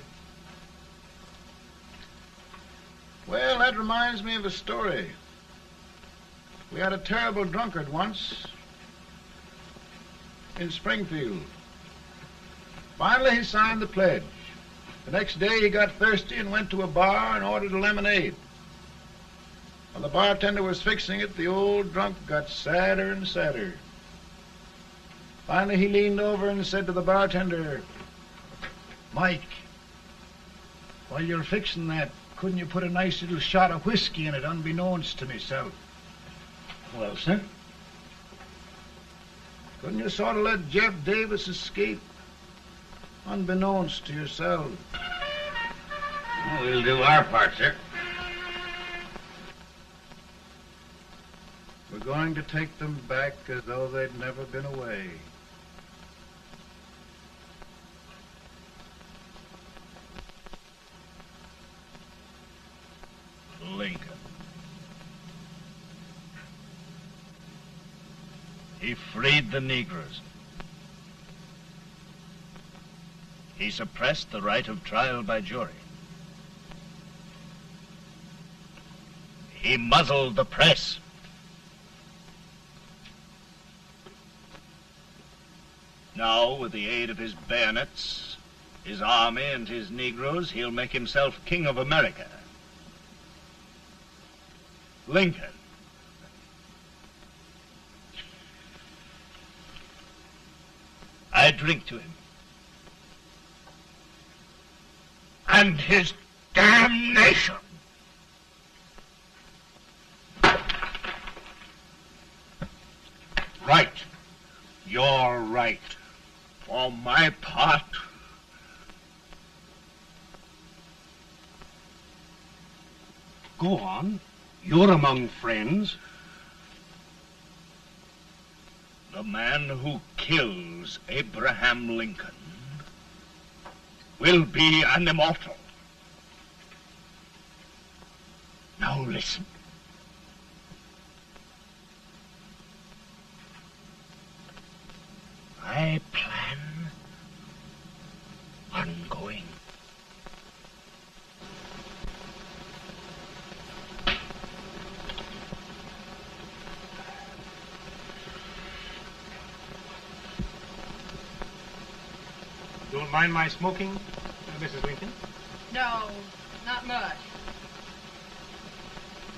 Well, that reminds me of a story. We had a terrible drunkard once in Springfield. Finally, he signed the pledge. The next day, he got thirsty and went to a bar and ordered a lemonade. While the bartender was fixing it, the old drunk got sadder and sadder. Finally, he leaned over and said to the bartender, "Mike, while you're fixing that, couldn't you put a nice little shot of whiskey in it, unbeknownst to myself?" Well, sir? Couldn't you sort of let Jeff Davis escape, unbeknownst to yourself? Well, we'll do our part, sir. We're going to take them back as though they'd never been away. Lincoln. He freed the Negroes. He suppressed the right of trial by jury. He muzzled the press. Now, with the aid of his bayonets, his army, and his Negroes, he'll make himself King of America. Lincoln. I drink to him. And his damnation. Right. You're right. For my part, go on. You're among friends. The man who kills Abraham Lincoln will be an immortal. Now listen. my plan ongoing. Don't mind my smoking, Mrs. Lincoln? No, not much.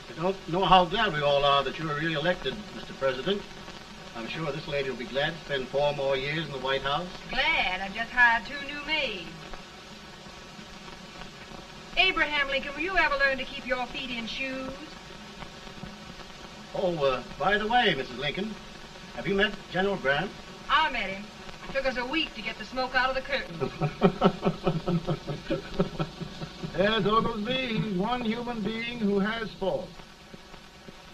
I don't know how glad we all are that you're re-elected, Mr. President. I'm sure this lady will be glad to spend 4 more years in the White House. Glad. I've just hired 2 new maids. Abraham Lincoln, will you ever learn to keep your feet in shoes? Oh, by the way, Mrs. Lincoln, have you met General Grant? I met him. It took us a week to get the smoke out of the curtains. Yes, Oglesby, he's one human being who has faults.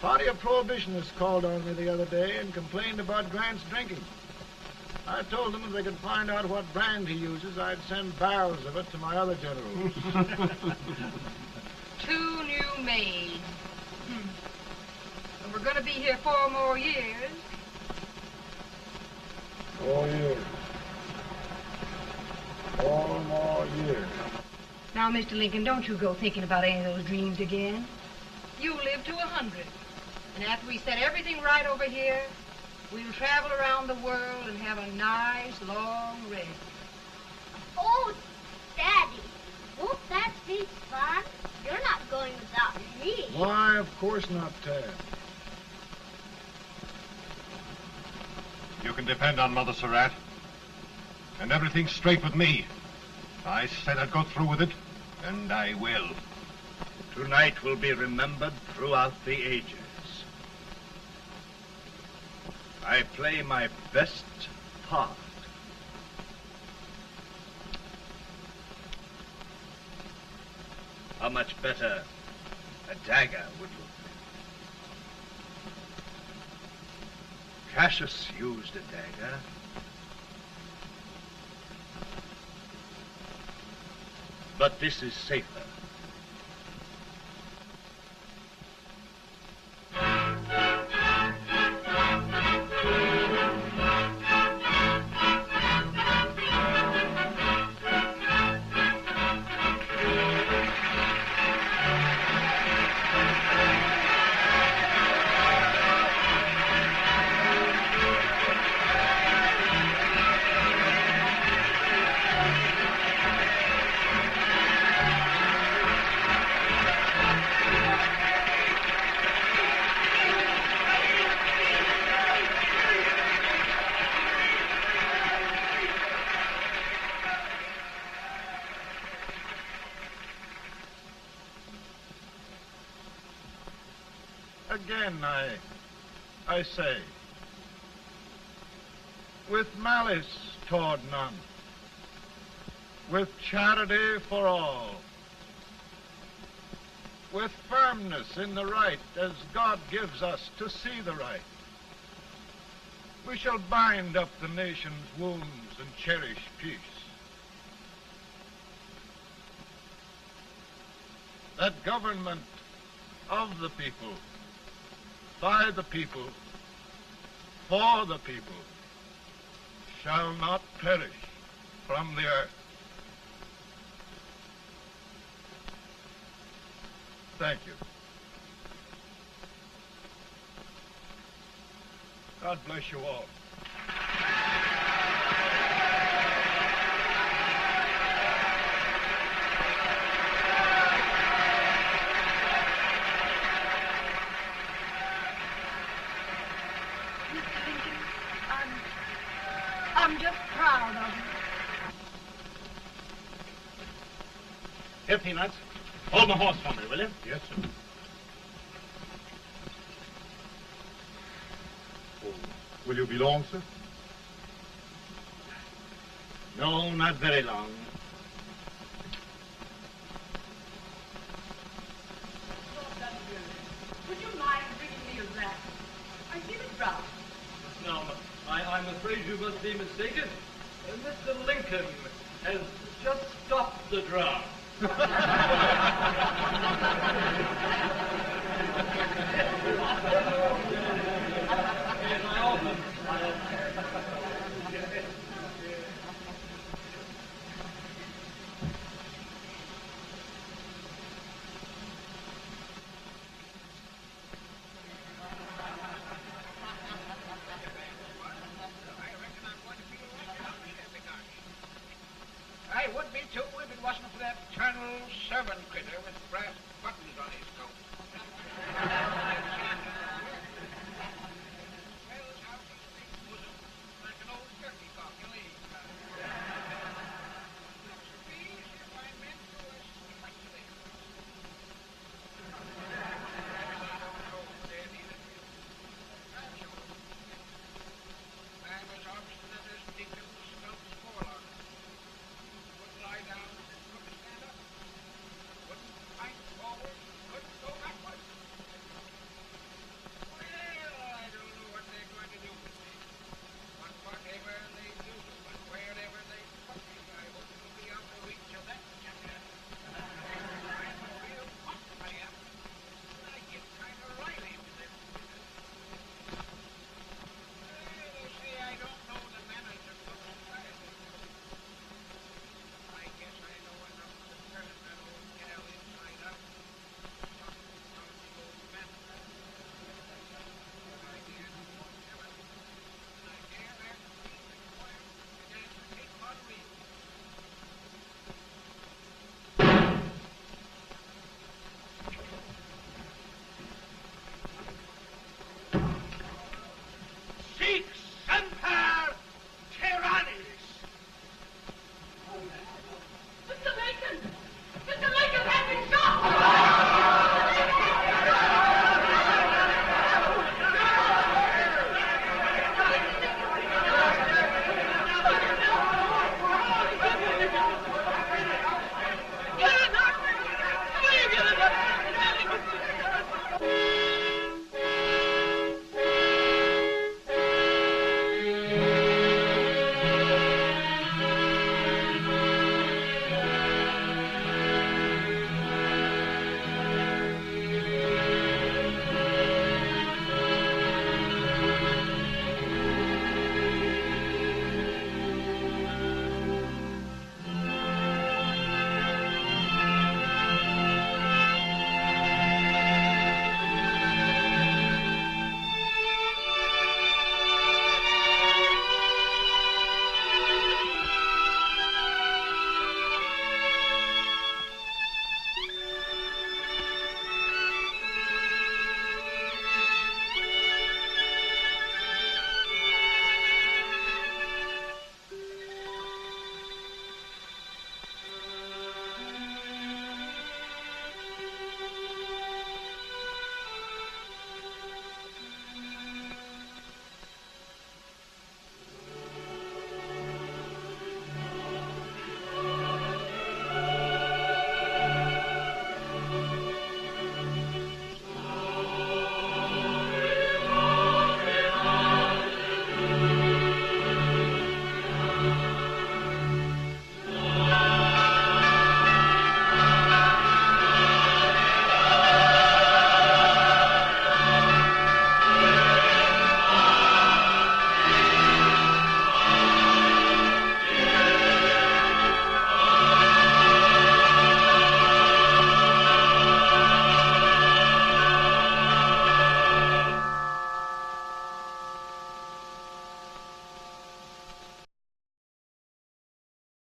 Party of Prohibitionists called on me the other day and complained about Grant's drinking. I told them if they could find out what brand he uses, I'd send barrels of it to my other generals. 2 new maids. And we're going to be here 4 more years. 4 years. 4 more years. Now, Mr. Lincoln, don't you go thinking about any of those dreams again. You live to 100. And after we set everything right over here, we'll travel around the world and have a nice, long rest. Oh, Daddy, won't that be fun? You're not going without me. Why, of course not, Tad. You can depend on Mother Surratt. And everything's straight with me. I said I'd go through with it, and I will. Tonight will be remembered throughout the ages. I play my best part. How much better a dagger would look. Cassius used a dagger. But this is safer. Again, I say, with malice toward none, with charity for all, with firmness in the right as God gives us to see the right, we shall bind up the nation's wounds and cherish peace. That government of the people, by the people, for the people, shall not perish from the earth. Thank you. God bless you all. I'm just proud of you. Here, Peanuts. Hold my horse for me, will you? Yes, sir. Oh, will you be long, sir? No, not very long. Would you mind bringing me a wrap? I feel it drop. Now, I'm afraid you must be mistaken. Mr. Lincoln has just stopped the draft.